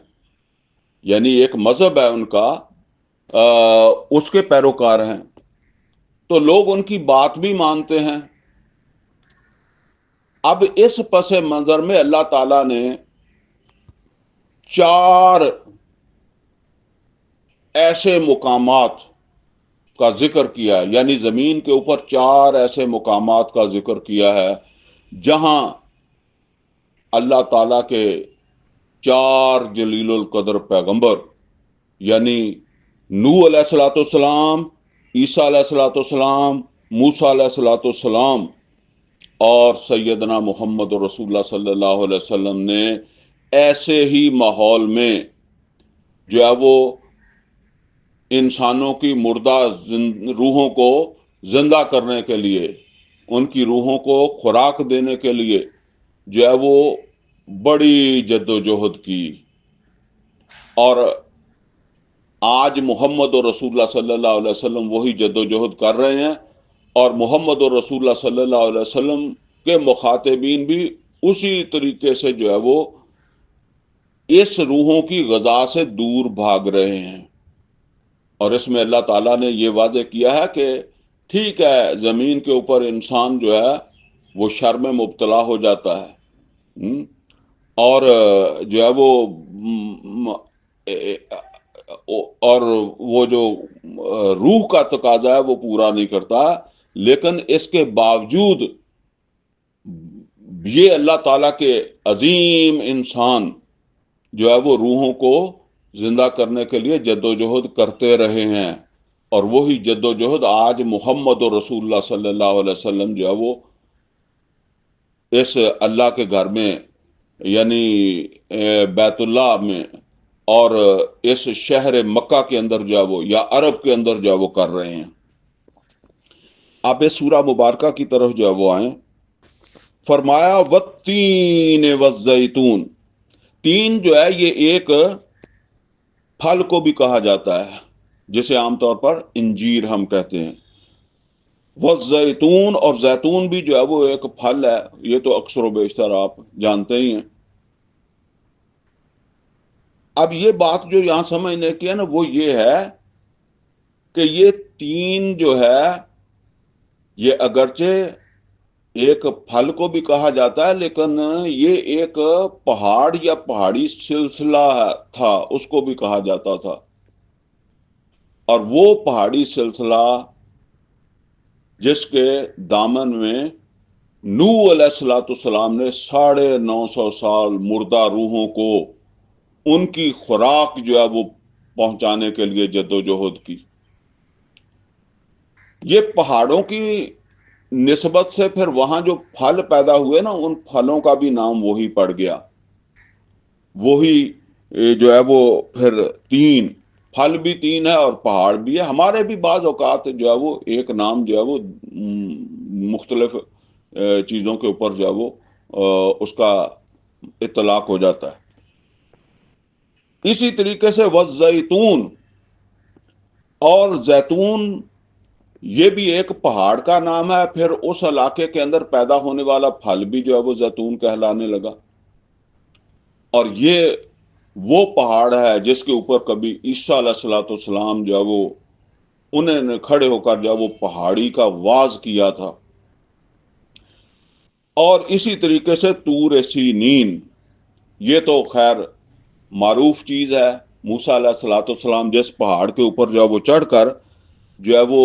یعنی ایک مذہب ہے ان کا، اس کے پیروکار ہیں. تو لوگ ان کی بات بھی مانتے ہیں۔ اب اس پس منظر میں اللہ تعالیٰ نے 4 ایسے مقامات کا ذکر کیا ہے، یعنی زمین کے اوپر 4 ایسے مقامات کا ذکر کیا ہے جہاں اللہ تعالیٰ کے 4 جلیل القدر پیغمبر، یعنی نوح علیہ الصلوۃ والسلام، عیسیٰ علیہ الصلوۃ والسلام، موسیٰ علیہ الصلوۃ والسلام اور سیدنا محمد رسول اللہ صلی اللہ علیہ وسلم نے ایسے ہی ماحول میں جو ہے وہ انسانوں کی مردہ روحوں کو زندہ کرنے کے لیے، ان کی روحوں کو خوراک دینے کے لیے جو ہے وہ بڑی جد و جہد کی۔ اور آج محمد رسول اللہ صلی اللہ علیہ وسلم وہی جد و جہد کر رہے ہیں، اور محمد رسول اللہ صلی اللہ علیہ وسلم کے مخاطبین بھی اسی طریقے سے جو ہے وہ اس روحوں کی غذا سے دور بھاگ رہے ہیں۔ اور اس میں اللہ تعالیٰ نے یہ واضح کیا ہے کہ ٹھیک ہے، زمین کے اوپر انسان جو ہے وہ شر میں مبتلا ہو جاتا ہے، اور جو ہے وہ جو روح کا تقاضا ہے وہ پورا نہیں کرتا، لیکن اس کے باوجود یہ اللہ تعالیٰ کے عظیم انسان جو ہے وہ روحوں کو زندہ کرنے کے لیے جد و جہد کرتے رہے ہیں، اور وہی جد و جہد آج محمد رسول اللہ صلی اللہ علیہ وسلم جو ہے وہ اس اللہ کے گھر میں، یعنی بیت اللہ میں اور اس شہر مکہ کے اندر جو ہے وہ، یا عرب کے اندر جو ہے وہ کر رہے ہیں۔ آپ اس سورہ مبارکہ کی طرف جو ہے وہ آئیں، فرمایا والتین والزیتون۔ تین جو ہے یہ ایک پھل کو بھی کہا جاتا ہے جسے عام طور پر انجیر ہم کہتے ہیں، والزیتون، اور زیتون بھی جو ہے وہ ایک پھل ہے، یہ تو اکثر و بیشتر آپ جانتے ہی ہیں۔ اب یہ بات جو یہاں سمجھنے کی ہے نا وہ یہ ہے کہ یہ تین جو ہے یہ اگرچہ ایک پھل کو بھی کہا جاتا ہے، لیکن یہ ایک پہاڑ یا پہاڑی سلسلہ تھا، اس کو بھی کہا جاتا تھا، اور وہ پہاڑی سلسلہ جس کے دامن میں نوح علیہ الصلوۃ والسلام نے 950 سال مردہ روحوں کو ان کی خوراک جو ہے وہ پہنچانے کے لیے جد و جہد کی۔ یہ پہاڑوں کی نسبت سے پھر وہاں جو پھل پیدا ہوئے نا، ان پھلوں کا بھی نام وہی پڑ گیا، وہی جو ہے وہ پھر تین پھل بھی تین ہے اور پہاڑ بھی ہے۔ ہمارے بھی بعض اوقات جو ہے وہ ایک نام جو ہے وہ مختلف چیزوں کے اوپر جو ہے وہ اس کا اطلاق ہو جاتا ہے۔ اسی طریقے سے والزیتون، اور زیتون یہ بھی ایک پہاڑ کا نام ہے، پھر اس علاقے کے اندر پیدا ہونے والا پھل بھی جو ہے وہ زیتون کہلانے لگا۔ اور یہ وہ پہاڑ ہے جس کے اوپر کبھی عیسیٰ علیہ الصلوۃ والسلام جو ہے وہ انہوں نے کھڑے ہو کر جو ہے وہ پہاڑی کا واز کیا تھا۔ اور اسی طریقے سے طور سینین، یہ تو خیر معروف چیز ہے، موسیٰ علیہ الصلوۃ والسلام جس پہاڑ کے اوپر جو ہے وہ چڑھ کر جو ہے وہ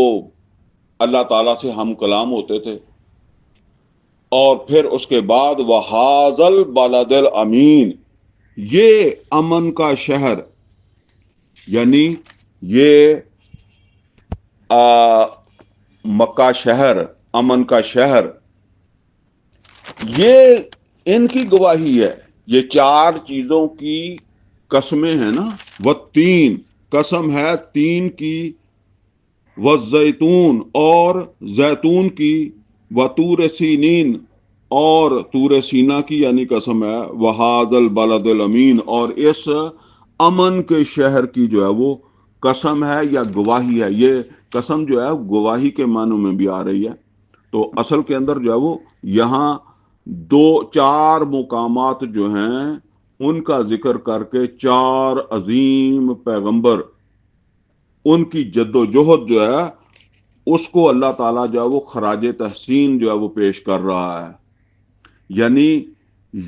اللہ تعالیٰ سے ہم کلام ہوتے تھے۔ اور پھر اس کے بعد وَهَٰذَا الْبَلَدِ الْأَمِينَ، یہ امن کا شہر، یعنی یہ مکہ شہر، امن کا شہر، یہ ان کی گواہی ہے۔ یہ 4 چیزوں کی قسمیں ہیں نا، والتین قسم ہے تین کی، والزیتون اور زیتون کی، وطور سینین اور طور سینا کی، یعنی قسم ہے وَهَٰذَا الْبَلَدِ الْأَمِينَ، اور اس امن کے شہر کی جو ہے وہ قسم ہے یا گواہی ہے۔ یہ قسم جو ہے گواہی کے معنوں میں بھی آ رہی ہے۔ تو اصل کے اندر جو ہے وہ یہاں 4 مقامات جو ہیں ان کا ذکر کر کے 4 عظیم پیغمبر، ان کی جد و جہد جو ہے اس کو اللہ تعالیٰ جو ہے وہ خراج تحسین جو ہے وہ پیش کر رہا ہے. یعنی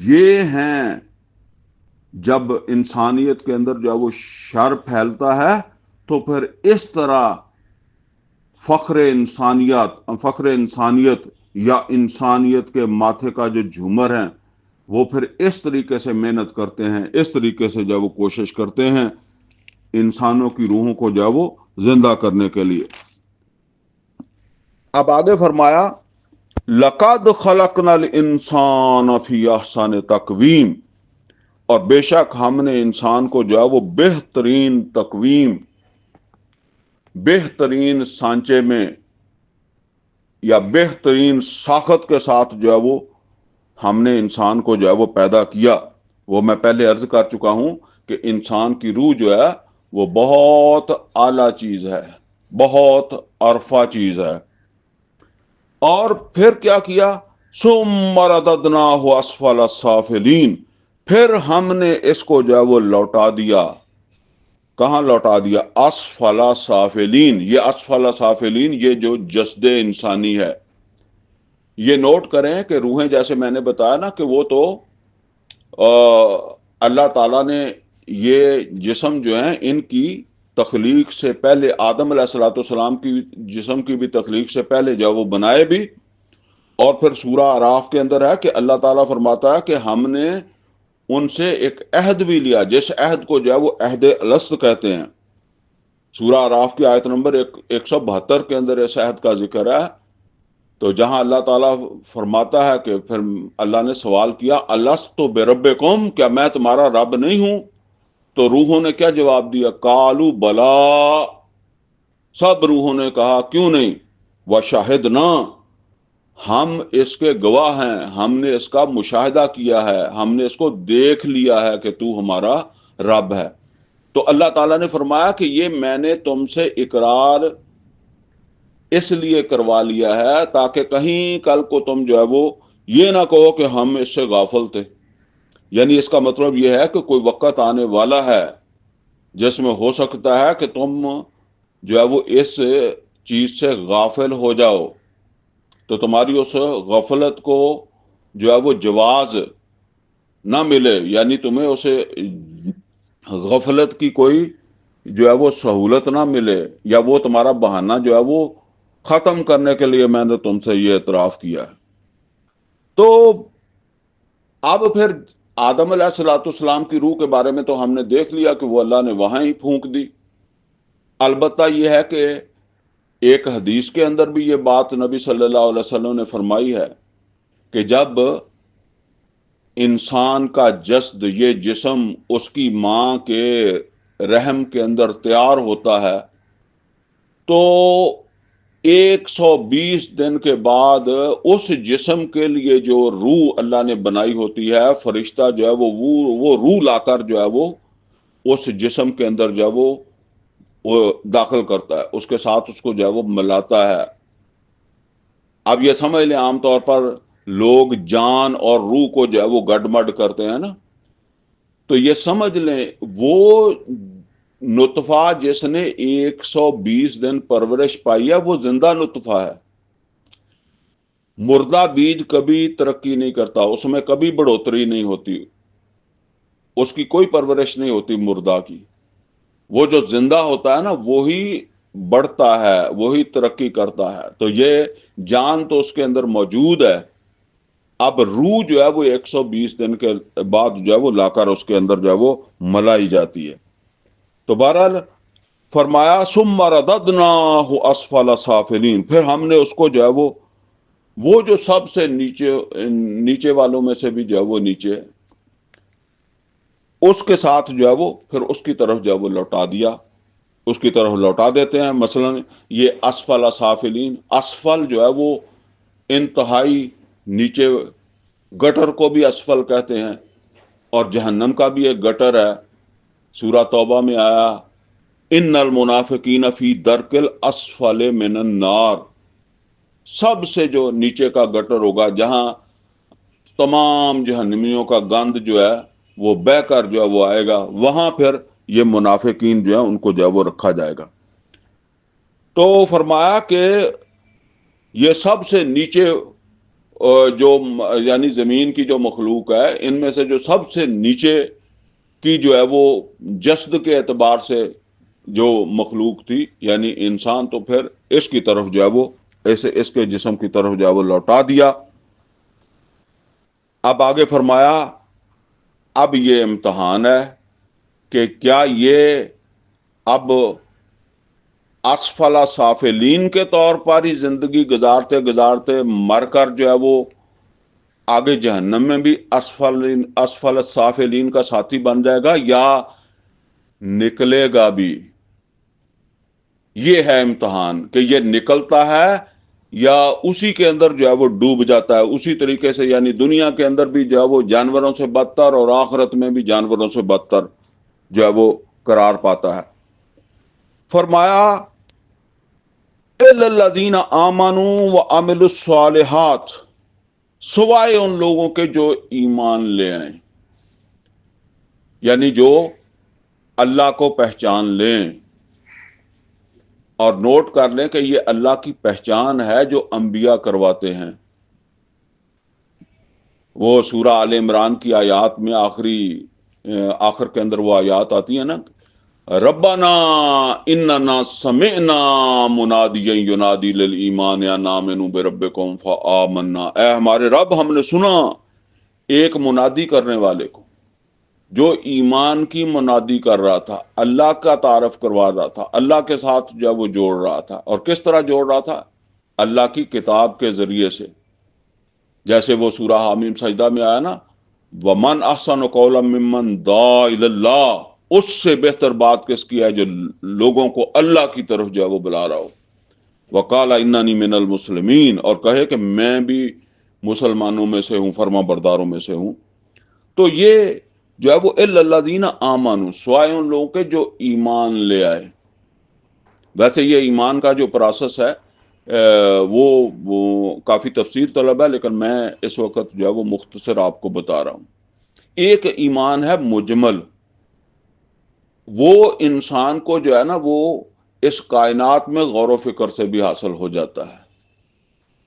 یہ ہیں جب انسانیت کے اندر جو ہے وہ شر پھیلتا ہے تو پھر اس طرح فخر انسانیت یا انسانیت کے ماتھے کا جو جھومر ہیں وہ پھر اس طریقے سے محنت کرتے ہیں، اس طریقے سے جو ہے وہ کوشش کرتے ہیں انسانوں کی روحوں کو جو ہے وہ زندہ کرنے کے لیے. اب آگے فرمایا لقد خلقنا الانسان فی احسن تقویم، اور بے شک ہم نے انسان کو جو ہے وہ بہترین تقویم، بہترین سانچے میں یا بہترین ساخت کے ساتھ جو ہے وہ ہم نے انسان کو جو ہے وہ پیدا کیا. وہ میں پہلے عرض کر چکا ہوں کہ انسان کی روح جو ہے وہ بہت اعلیٰ چیز ہے، بہت عرفہ چیز ہے. اور پھر کیا کیا؟ ثم رددناہ اسفل السافلین، پھر ہم نے اس کو جو ہے وہ لوٹا دیا. کہاں لوٹا دیا؟ اسفل سافلین. یہ اسفل سافلین یہ جو جسد انسانی ہے، یہ نوٹ کریں کہ روحیں جیسے میں نے بتایا نا کہ وہ تو اللہ تعالیٰ نے یہ جسم جو ہیں ان کی تخلیق سے پہلے، آدم علیہ الصلوۃ والسلام کی جسم کی بھی تخلیق سے پہلے جو وہ بنائے بھی. اور پھر سورہ اعراف کے اندر ہے کہ اللہ تعالیٰ فرماتا ہے کہ ہم نے ان سے ایک عہد بھی لیا، جس عہد کو جو ہے وہ عہد الست کہتے ہیں. سورہ اعراف کی آیت نمبر 172 کے اندر اس عہد کا ذکر ہے. تو جہاں اللہ تعالیٰ فرماتا ہے کہ پھر اللہ نے سوال کیا الست بربکم، کیا میں تمہارا رب نہیں ہوں؟ تو روحوں نے کیا جواب دیا؟ قالوا بلا، سب روحوں نے کہا کیوں نہیں، وشہدنا، ہم اس کے گواہ ہیں، ہم نے اس کا مشاہدہ کیا ہے، ہم نے اس کو دیکھ لیا ہے کہ تو ہمارا رب ہے. تو اللہ تعالیٰ نے فرمایا کہ یہ میں نے تم سے اقرار اس لیے کروا لیا ہے تاکہ کہیں کل کو تم جو ہے وہ یہ نہ کہو کہ ہم اس سے غافل تھے. یعنی اس کا مطلب یہ ہے کہ کوئی وقت آنے والا ہے جس میں ہو سکتا ہے کہ تم جو ہے وہ اس چیز سے غافل ہو جاؤ، تو تمہاری اس غفلت کو جو ہے وہ جواز نہ ملے، یعنی تمہیں اسے غفلت کی کوئی جو ہے وہ سہولت نہ ملے، یا وہ تمہارا بہانہ جو ہے وہ ختم کرنے کے لیے میں نے تم سے یہ اعتراف کیا ہے. تو اب پھر آدم علیہ الصلوۃ والسلام کی روح کے بارے میں تو ہم نے دیکھ لیا کہ وہ اللہ نے وہاں ہی پھونک دی. البتہ یہ ہے کہ ایک حدیث کے اندر بھی یہ بات نبی صلی اللہ علیہ وسلم نے فرمائی ہے کہ جب انسان کا جسد، یہ جسم اس کی ماں کے رحم کے اندر تیار ہوتا ہے تو 120 دن کے بعد اس جسم کے لیے جو روح اللہ نے بنائی ہوتی ہے، فرشتہ جو ہے وہ روح لا کر جو ہے وہ اس جسم کے اندر جو ہے وہ داخل کرتا ہے، اس کے ساتھ اس کو جو ہے وہ ملاتا ہے. اب یہ سمجھ لیں عام طور پر لوگ جان اور روح کو جو ہے وہ گڈمڈ کرتے ہیں نا، تو یہ سمجھ لیں وہ نطفہ جس نے 120 دن پرورش پائی ہے وہ زندہ نطفہ ہے. مردہ بیج کبھی ترقی نہیں کرتا، اس میں کبھی بڑھوتری نہیں ہوتی، اس کی کوئی پرورش نہیں ہوتی مردہ کی. وہ جو زندہ ہوتا ہے نا وہی بڑھتا ہے، وہی ترقی کرتا ہے. تو یہ جان تو اس کے اندر موجود ہے، اب روح جو ہے وہ 120 دن کے بعد جو ہے وہ لا کر اس کے اندر جو ہے وہ ملائی جاتی ہے. تو بہرحال فرمایا ثم رددناہ اسفل سافلین، پھر ہم نے اس کو جو ہے وہ جو سب سے نیچے والوں میں سے بھی جو ہے وہ نیچے، اس کے ساتھ جو ہے وہ پھر اس کی طرف جو ہے وہ لوٹا دیا، اس کی طرف لوٹا دیتے ہیں. مثلا یہ اسفل سافلین، اسفل جو ہے وہ انتہائی نیچے، گٹر کو بھی اسفل کہتے ہیں، اور جہنم کا بھی ایک گٹر ہے. سورہ توبہ میں آیا ان المنافقین فی درک الاسفل من النار، سب سے جو نیچے کا گٹر ہوگا جہاں تمام جہنمیوں کا گند جو ہے وہ بہ کر جو ہے وہ آئے گا، وہاں پھر یہ منافقین جو ہے ان کو جو ہے وہ رکھا جائے گا. تو فرمایا کہ یہ سب سے نیچے جو یعنی زمین کی جو مخلوق ہے ان میں سے جو سب سے نیچے کی جو ہے وہ جسد کے اعتبار سے جو مخلوق تھی یعنی انسان، تو پھر اس کی طرف جو ہے وہ ایسے اس کے جسم کی طرف جو ہے وہ لوٹا دیا۔ اب آگے فرمایا اب یہ امتحان ہے کہ کیا یہ اب اسفل سافلین کے طور پر ہی زندگی گزارتے گزارتے مر کر جو ہے وہ آگے جہنم میں بھی اسفل سافلین کا ساتھی بن جائے گا، یا نکلے گا بھی؟ یہ ہے امتحان کہ یہ نکلتا ہے یا اسی کے اندر جو ہے وہ ڈوب جاتا ہے اسی طریقے سے، یعنی دنیا کے اندر بھی جو ہے وہ جانوروں سے بدتر اور آخرت میں بھی جانوروں سے بدتر جو ہے وہ قرار پاتا ہے۔ فرمایا اِلَّا الَّذِينَ آمَنُوا وَعَمِلُوا الصَّالِحَاتِ، سوائے ان لوگوں کے جو ایمان لے آئیں، یعنی جو اللہ کو پہچان لیں۔ اور نوٹ کر لیں کہ یہ اللہ کی پہچان ہے جو انبیاء کرواتے ہیں۔ وہ سورہ آل عمران کی آیات میں آخر کے اندر وہ آیات آتی ہے نا، ربنا اننا سمعنا منادیا ینادی للایمان ان آمنوا بربکم فآمنا، اے ہمارے رب ہم نے سنا ایک منادی کرنے والے کو جو ایمان کی منادی کر رہا تھا، اللہ کا تعارف کروا رہا تھا، اللہ کے ساتھ جو وہ جوڑ رہا تھا۔ اور کس طرح جوڑ رہا تھا؟ اللہ کی کتاب کے ذریعے سے، جیسے وہ سورہ حامیم سجدہ میں آیا نا، وَمَنْ أَحْسَنُ قَوْلًا مِّمَّنْ دَعَا إِلَى اللَّهِ، اس سے بہتر بات کس کی ہے جو لوگوں کو اللہ کی طرف جو ہے وہ بلا رہا ہو۔ وَقَالَ إِنَّنِي مِنَ الْمُسْلِمِينَ، اور کہے کہ میں بھی مسلمانوں میں سے ہوں، فرما برداروں میں سے ہوں۔ تو یہ جو ہے وہ اِلَّا الَّذِينَ آمَنُوا، سوائے ان لوگوں کے جو ایمان لے آئے۔ ویسے یہ ایمان کا جو پروسیس ہے وہ کافی تفصیل طلب ہے، لیکن میں اس وقت جو ہے وہ مختصر آپ کو بتا رہا ہوں۔ ایک ایمان ہے مجمل، وہ انسان کو جو ہے نا وہ اس کائنات میں غور و فکر سے بھی حاصل ہو جاتا ہے۔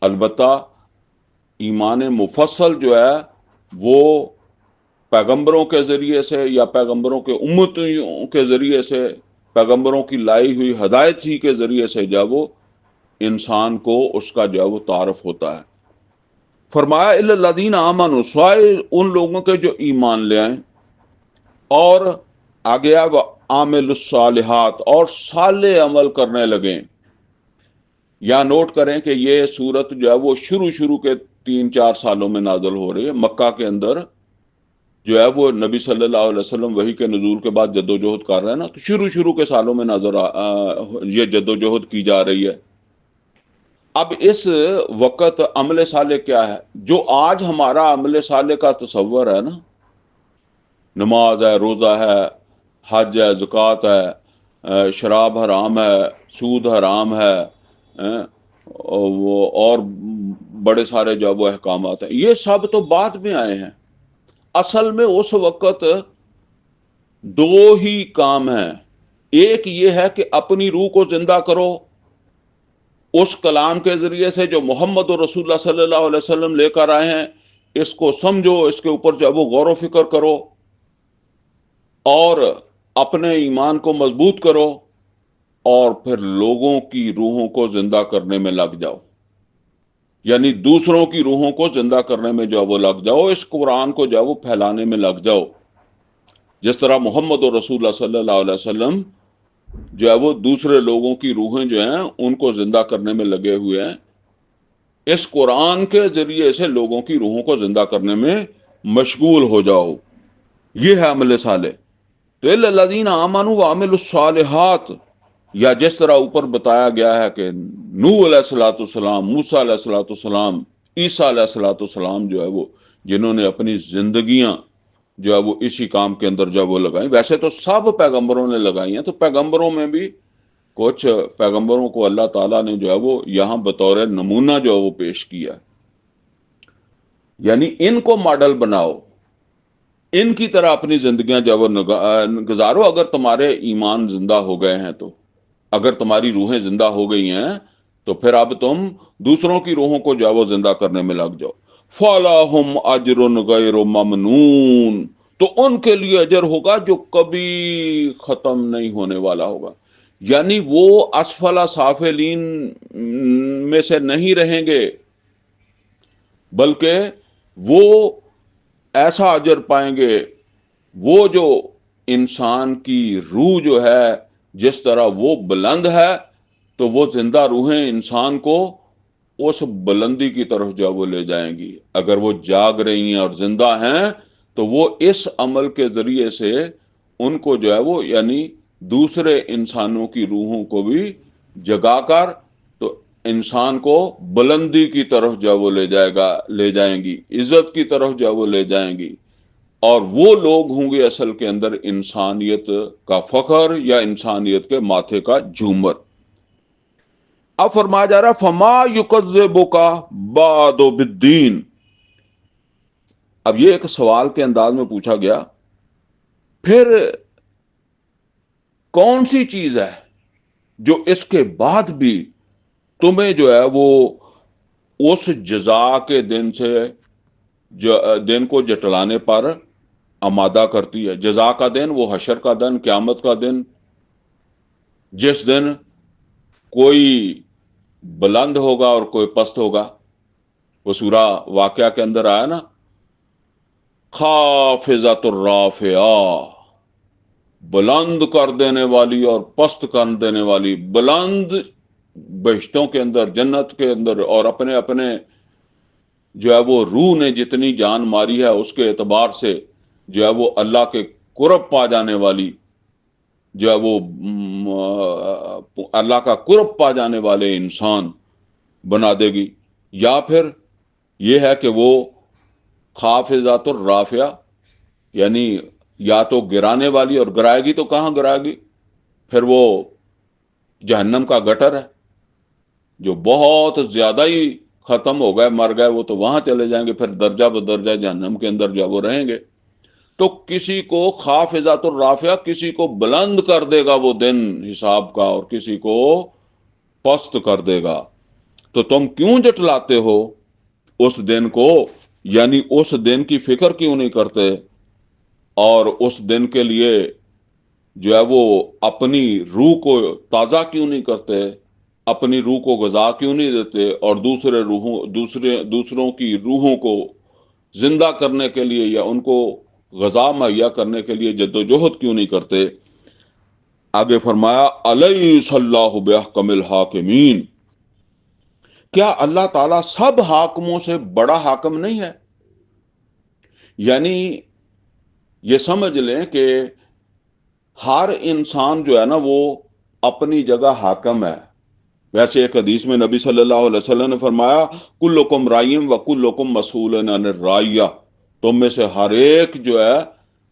البتہ ایمان مفصل جو ہے وہ پیغمبروں کے ذریعے سے یا پیغمبروں کے امتیوں کے ذریعے سے، پیغمبروں کی لائی ہوئی ہدایت ہی کے ذریعے سے جو ہے وہ انسان کو اس کا جو ہے وہ تعارف ہوتا ہے۔ فرمایا اِلَّا الَّذِينَ آمَنُوا، سوائے ان لوگوں کے جو ایمان لے آئیں، اور آگے وَعَمِلُوا الصَّالِحَاتِ، اور صالح عمل کرنے لگیں۔ یا نوٹ کریں کہ یہ سورت جو ہے وہ شروع کے 3-4 سالوں میں نازل ہو رہی ہے۔ مکہ کے اندر جو ہے وہ نبی صلی اللہ علیہ وسلم وحی کے نزول کے بعد جد و جہد کر رہے ہیں نا، تو شروع کے سالوں میں یہ جد و جہد کی جا رہی ہے۔ اب اس وقت عمل صالح کیا ہے؟ جو آج ہمارا عمل صالح کا تصور ہے نا، نماز ہے، روزہ ہے، حج ہے، زکوٰۃ ہے، شراب حرام ہے، سود حرام ہے، اور بڑے سارے جو وہ احکامات ہیں، یہ سب تو بعد میں آئے ہیں۔ اصل میں اس وقت دو ہی کام ہیں۔ ایک یہ ہے کہ اپنی روح کو زندہ کرو اس کلام کے ذریعے سے جو محمد رسول اللہ صلی اللہ علیہ وسلم لے کر آئے ہیں، اس کو سمجھو، اس کے اوپر جو وہ غور و فکر کرو اور اپنے ایمان کو مضبوط کرو، اور پھر لوگوں کی روحوں کو زندہ کرنے میں لگ جاؤ، یعنی دوسروں کی روحوں کو زندہ کرنے میں جو وہ لگ جاؤ، اس قرآن کو جو وہ پھیلانے میں لگ جاؤ۔ جس طرح محمد رسول اللہ صلی اللہ علیہ وسلم جو ہے وہ دوسرے لوگوں کی روحیں جو ہیں ان کو زندہ کرنے میں لگے ہوئے ہیں، اس قرآن کے ذریعے سے لوگوں کی روحوں کو زندہ کرنے میں مشغول ہو جاؤ۔ یہ ہے عمل صالح۔ تو اِلَّا الَّذِينَ آمَنُوا وَعَمِلُوا الصَّالِحَاتِ، یا جس طرح اوپر بتایا گیا ہے کہ نوح علیہ الصلوۃ والسلام، موسیٰ علیہ الصلوۃ والسلام، عیسیٰ علیہ الصلوۃ والسلام جو ہے وہ جنہوں نے اپنی زندگیاں جو ہے وہ اسی کام کے اندر جو وہ لگائیں۔ ویسے تو سب پیغمبروں نے لگائی ہیں، تو پیغمبروں میں بھی کچھ پیغمبروں کو اللہ تعالیٰ نے جو ہے وہ یہاں بطور نمونہ جو ہے وہ پیش کیا، یعنی ان کو ماڈل بناؤ، ان کی طرح اپنی زندگیاں جو وہ گزارو، اگر تمہارے ایمان زندہ ہو گئے ہیں تو۔ اگر تمہاری روحیں زندہ ہو گئی ہیں تو پھر اب تم دوسروں کی روحوں کو جو ہے وہ زندہ کرنے میں لگ جاؤ. فَلَهُمْ أَجْرٌ غَيْرُ مَمْنُونٍ، تو ان کے لیے اجر ہوگا جو کبھی ختم نہیں ہونے والا ہوگا. یعنی وہ اسفل سافلین میں سے نہیں رہیں گے، بلکہ وہ ایسا اجر پائیں گے. وہ جو انسان کی روح جو ہے جس طرح وہ بلند ہے تو وہ زندہ روحیں انسان کو اس بلندی کی طرف جو وہ لے جائیں گی. اگر وہ جاگ رہی ہیں اور زندہ ہیں تو وہ اس عمل کے ذریعے سے ان کو جو ہے وہ یعنی دوسرے انسانوں کی روحوں کو بھی جگا کر تو انسان کو بلندی کی طرف جو وہ لے جائیں گی، عزت کی طرف جو وہ لے جائیں گی. اور وہ لوگ ہوں گے اصل کے اندر انسانیت کا فخر یا انسانیت کے ماتھے کا جھومر. اب فرمایا جا رہا فما یکذبک بعد بالدین. اب یہ ایک سوال کے انداز میں پوچھا گیا، پھر کون سی چیز ہے جو اس کے بعد بھی تمہیں جو ہے وہ اس جزا کے دن سے دن کو جٹلانے پر آمادہ کرتی ہے. جزا کا دن وہ حشر کا دن، قیامت کا دن، جس دن کوئی بلند ہوگا اور کوئی پست ہوگا. وہ سورہ واقعہ کے اندر آیا نا، خافضۃ الرافعہ، بلند کر دینے والی اور پست کر دینے والی. بلند بہشتوں کے اندر، جنت کے اندر، اور اپنے اپنے جو ہے وہ روح نے جتنی جان ماری ہے اس کے اعتبار سے جو ہے وہ اللہ کے قرب پا جانے والی، جو ہے وہ اللہ کا قرب پا جانے والے انسان بنا دے گی. یا پھر یہ ہے کہ وہ خافضات الرافعہ، یعنی یا تو گرانے والی، اور گرائے گی تو کہاں گرائے گی؟ پھر وہ جہنم کا گٹر ہے، جو بہت زیادہ ہی ختم ہو گئے، مر گئے، وہ تو وہاں چلے جائیں گے، پھر درجہ بدرجہ جہنم کے اندر جو وہ رہیں گے. تو کسی کو خافضات الرافعہ، کسی کو بلند کر دے گا وہ دن حساب کا، اور کسی کو پست کر دے گا. تو تم کیوں جٹلاتے ہو اس دن کو؟ یعنی اس دن کی فکر کیوں نہیں کرتے، اور اس دن کے لیے جو ہے وہ اپنی روح کو تازہ کیوں نہیں کرتے، اپنی روح کو غذا کیوں نہیں دیتے، اور دوسروں کی روحوں کو زندہ کرنے کے لیے یا ان کو غذا مہیا کرنے کے لیے جدوجہد کیوں نہیں کرتے؟ آگے فرمایا الیس اللہ باحکم الحاکمین، کیا اللہ تعالیٰ سب حاکموں سے بڑا حاکم نہیں ہے؟ یعنی یہ سمجھ لیں کہ ہر انسان جو ہے نا وہ اپنی جگہ حاکم ہے. ویسے ایک حدیث میں نبی صلی اللہ علیہ وسلم نے فرمایا کلکم رائم و کلکم مسئول عن الرعیہ، تم میں سے ہر ایک جو ہے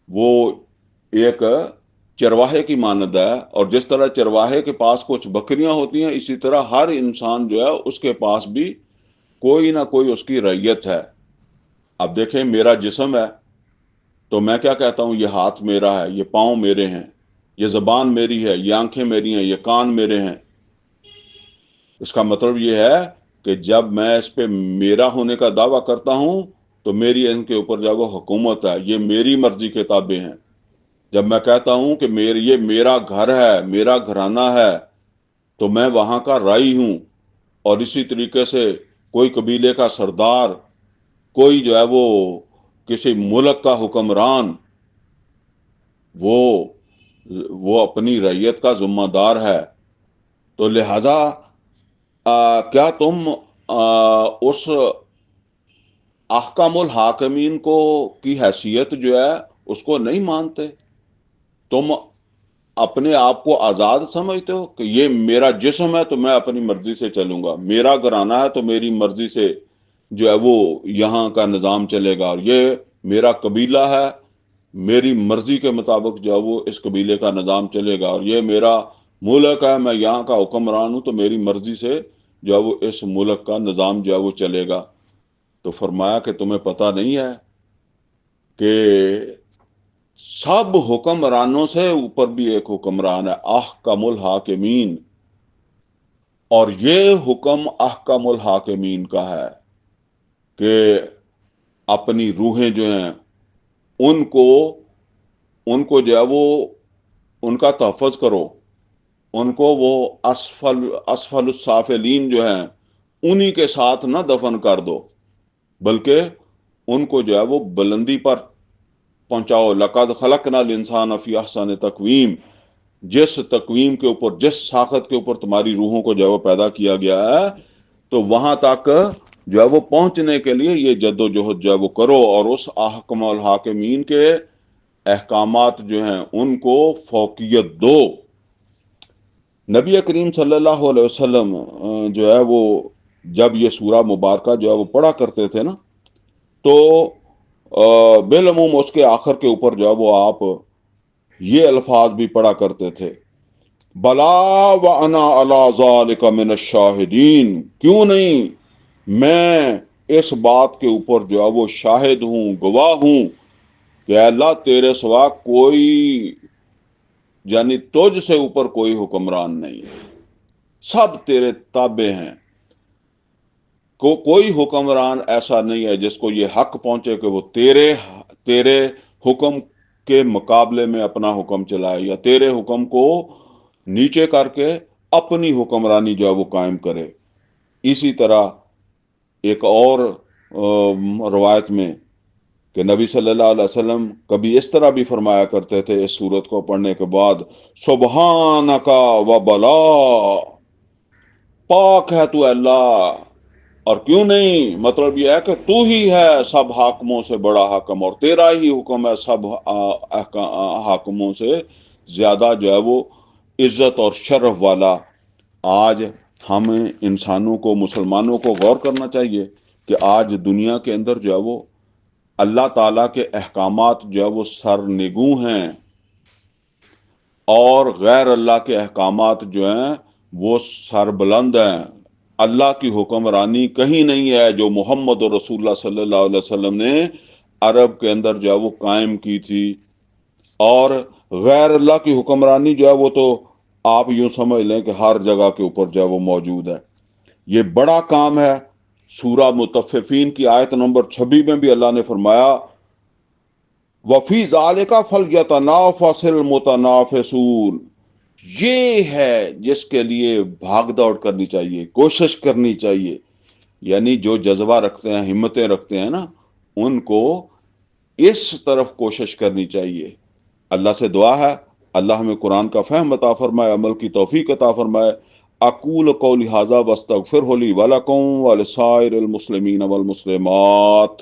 وہ ایک چرواہے کی مانند ہے، اور جس طرح چرواہے کے پاس کچھ بکریاں ہوتی ہیں اسی طرح ہر انسان جو ہے اس کے پاس بھی کوئی نہ کوئی اس کی رعیت ہے. اب دیکھیں میرا جسم ہے تو میں کیا کہتا ہوں؟ یہ ہاتھ میرا ہے، یہ پاؤں میرے ہیں، یہ زبان میری ہے، یہ آنکھیں میری ہیں، یہ کان میرے ہیں. اس کا مطلب یہ ہے کہ جب میں اس پہ میرا ہونے کا دعویٰ کرتا ہوں تو میری ان کے اوپر جو حکومت ہے، یہ میری مرضی کے تابع ہیں. جب میں کہتا ہوں کہ یہ میرا گھر ہے، میرا گھرانہ ہے، تو میں وہاں کا رائی ہوں. اور اسی طریقے سے کوئی قبیلے کا سردار، کوئی جو ہے وہ کسی ملک کا حکمران، وہ اپنی رعیت کا ذمہ دار ہے. تو لہذا کیا تم اس احکام الحاکمین کی حیثیت جو ہے اس کو نہیں مانتے؟ تم اپنے آپ کو آزاد سمجھتے ہو کہ یہ میرا جسم ہے تو میں اپنی مرضی سے چلوں گا، میرا گھرانہ ہے تو میری مرضی سے جو ہے وہ یہاں کا نظام چلے گا، اور یہ میرا قبیلہ ہے، میری مرضی کے مطابق جو ہے وہ اس قبیلے کا نظام چلے گا، اور یہ میرا ملک ہے، میں یہاں کا حکمران ہوں تو میری مرضی سے جو ہے وہ اس ملک کا نظام جو ہے وہ چلے گا. تو فرمایا کہ تمہیں پتہ نہیں ہے کہ سب حکمرانوں سے اوپر بھی ایک حکمران ہے، احکم الحاکمین. اور یہ حکم احکم الحاکمین کا ہے کہ اپنی روحیں جو ہیں ان کو جو ہے وہ ان کا تحفظ کرو، ان کو وہ اسفل السافلین جو ہیں انہی کے ساتھ نہ دفن کر دو، بلکہ ان کو جو ہے وہ بلندی پر پہنچاؤ۔ لقد خلقنا الانسان فی احسن تقویم، جس تقویم کے اوپر، جس ساخت کے اوپر تمہاری روحوں کو جو ہے وہ پیدا کیا گیا ہے، تو وہاں تک جو ہے وہ پہنچنے کے لیے یہ جد و جہد جو ہے وہ کرو، اور اس احکم الحاکمین کے احکامات جو ہیں ان کو فوقیت دو۔ نبی کریم صلی اللہ علیہ وسلم جو ہے وہ جب یہ سورہ مبارکہ جو ہے وہ پڑھا کرتے تھے نا، تو بالعموم اس کے آخر کے اوپر جو ہے وہ آپ یہ الفاظ بھی پڑھا کرتے تھے، بلا وانا علی ذالک من الشاہدین، کیوں نہیں، میں اس بات کے اوپر جو ہے وہ شاہد ہوں، گواہ ہوں کہ اللہ تیرے سوا کوئی، یعنی تجھ سے اوپر کوئی حکمران نہیں ہے، سب تیرے تابع ہیں، کوئی حکمران ایسا نہیں ہے جس کو یہ حق پہنچے کہ وہ تیرے حکم کے مقابلے میں اپنا حکم چلائے، یا تیرے حکم کو نیچے کر کے اپنی حکمرانی جو ہے وہ قائم کرے۔ اسی طرح ایک اور روایت میں کہ نبی صلی اللہ علیہ وسلم کبھی اس طرح بھی فرمایا کرتے تھے اس سورت کو پڑھنے کے بعد، سبحانک و بلا، پاک ہے تو اللہ، اور کیوں نہیں، مطلب یہ ہے کہ تو ہی ہے سب حاکموں سے بڑا حاکم، اور تیرا ہی حکم ہے سب حاکموں سے زیادہ جو ہے وہ عزت اور شرف والا۔ آج ہمیں انسانوں کو، مسلمانوں کو غور کرنا چاہیے کہ آج دنیا کے اندر جو ہے وہ اللہ تعالیٰ کے احکامات جو ہے وہ سرنگوں ہیں، اور غیر اللہ کے احکامات جو ہیں وہ سربلند ہیں۔ اللہ کی حکمرانی کہیں نہیں ہے جو محمد رسول اللہ صلی اللہ علیہ وسلم نے عرب کے اندر جو ہے وہ قائم کی تھی، اور غیر اللہ کی حکمرانی جو ہے وہ تو آپ یوں سمجھ لیں کہ ہر جگہ کے اوپر جو ہے وہ موجود ہے۔ یہ بڑا کام ہے۔ سورہ مطففین کی آیت نمبر 26 میں بھی اللہ نے فرمایا، وَفِي ذَلِكَ فَلْيَتَنَافَسِ الْمُتَنَافِسُونَ، یہ ہے جس کے لیے بھاگ دوڑ کرنی چاہیے، کوشش کرنی چاہیے، یعنی جو جذبہ رکھتے ہیں، ہمتیں رکھتے ہیں نا، ان کو اس طرف کوشش کرنی چاہیے۔ اللہ سے دعا ہے اللہ ہمیں قرآن کا فہم عطا فرمائے، عمل کی توفیق عطا فرمائے۔ اقول قولی ھذا واستغفرہ لی ولکم ولسائر المسلمین والمسلمات۔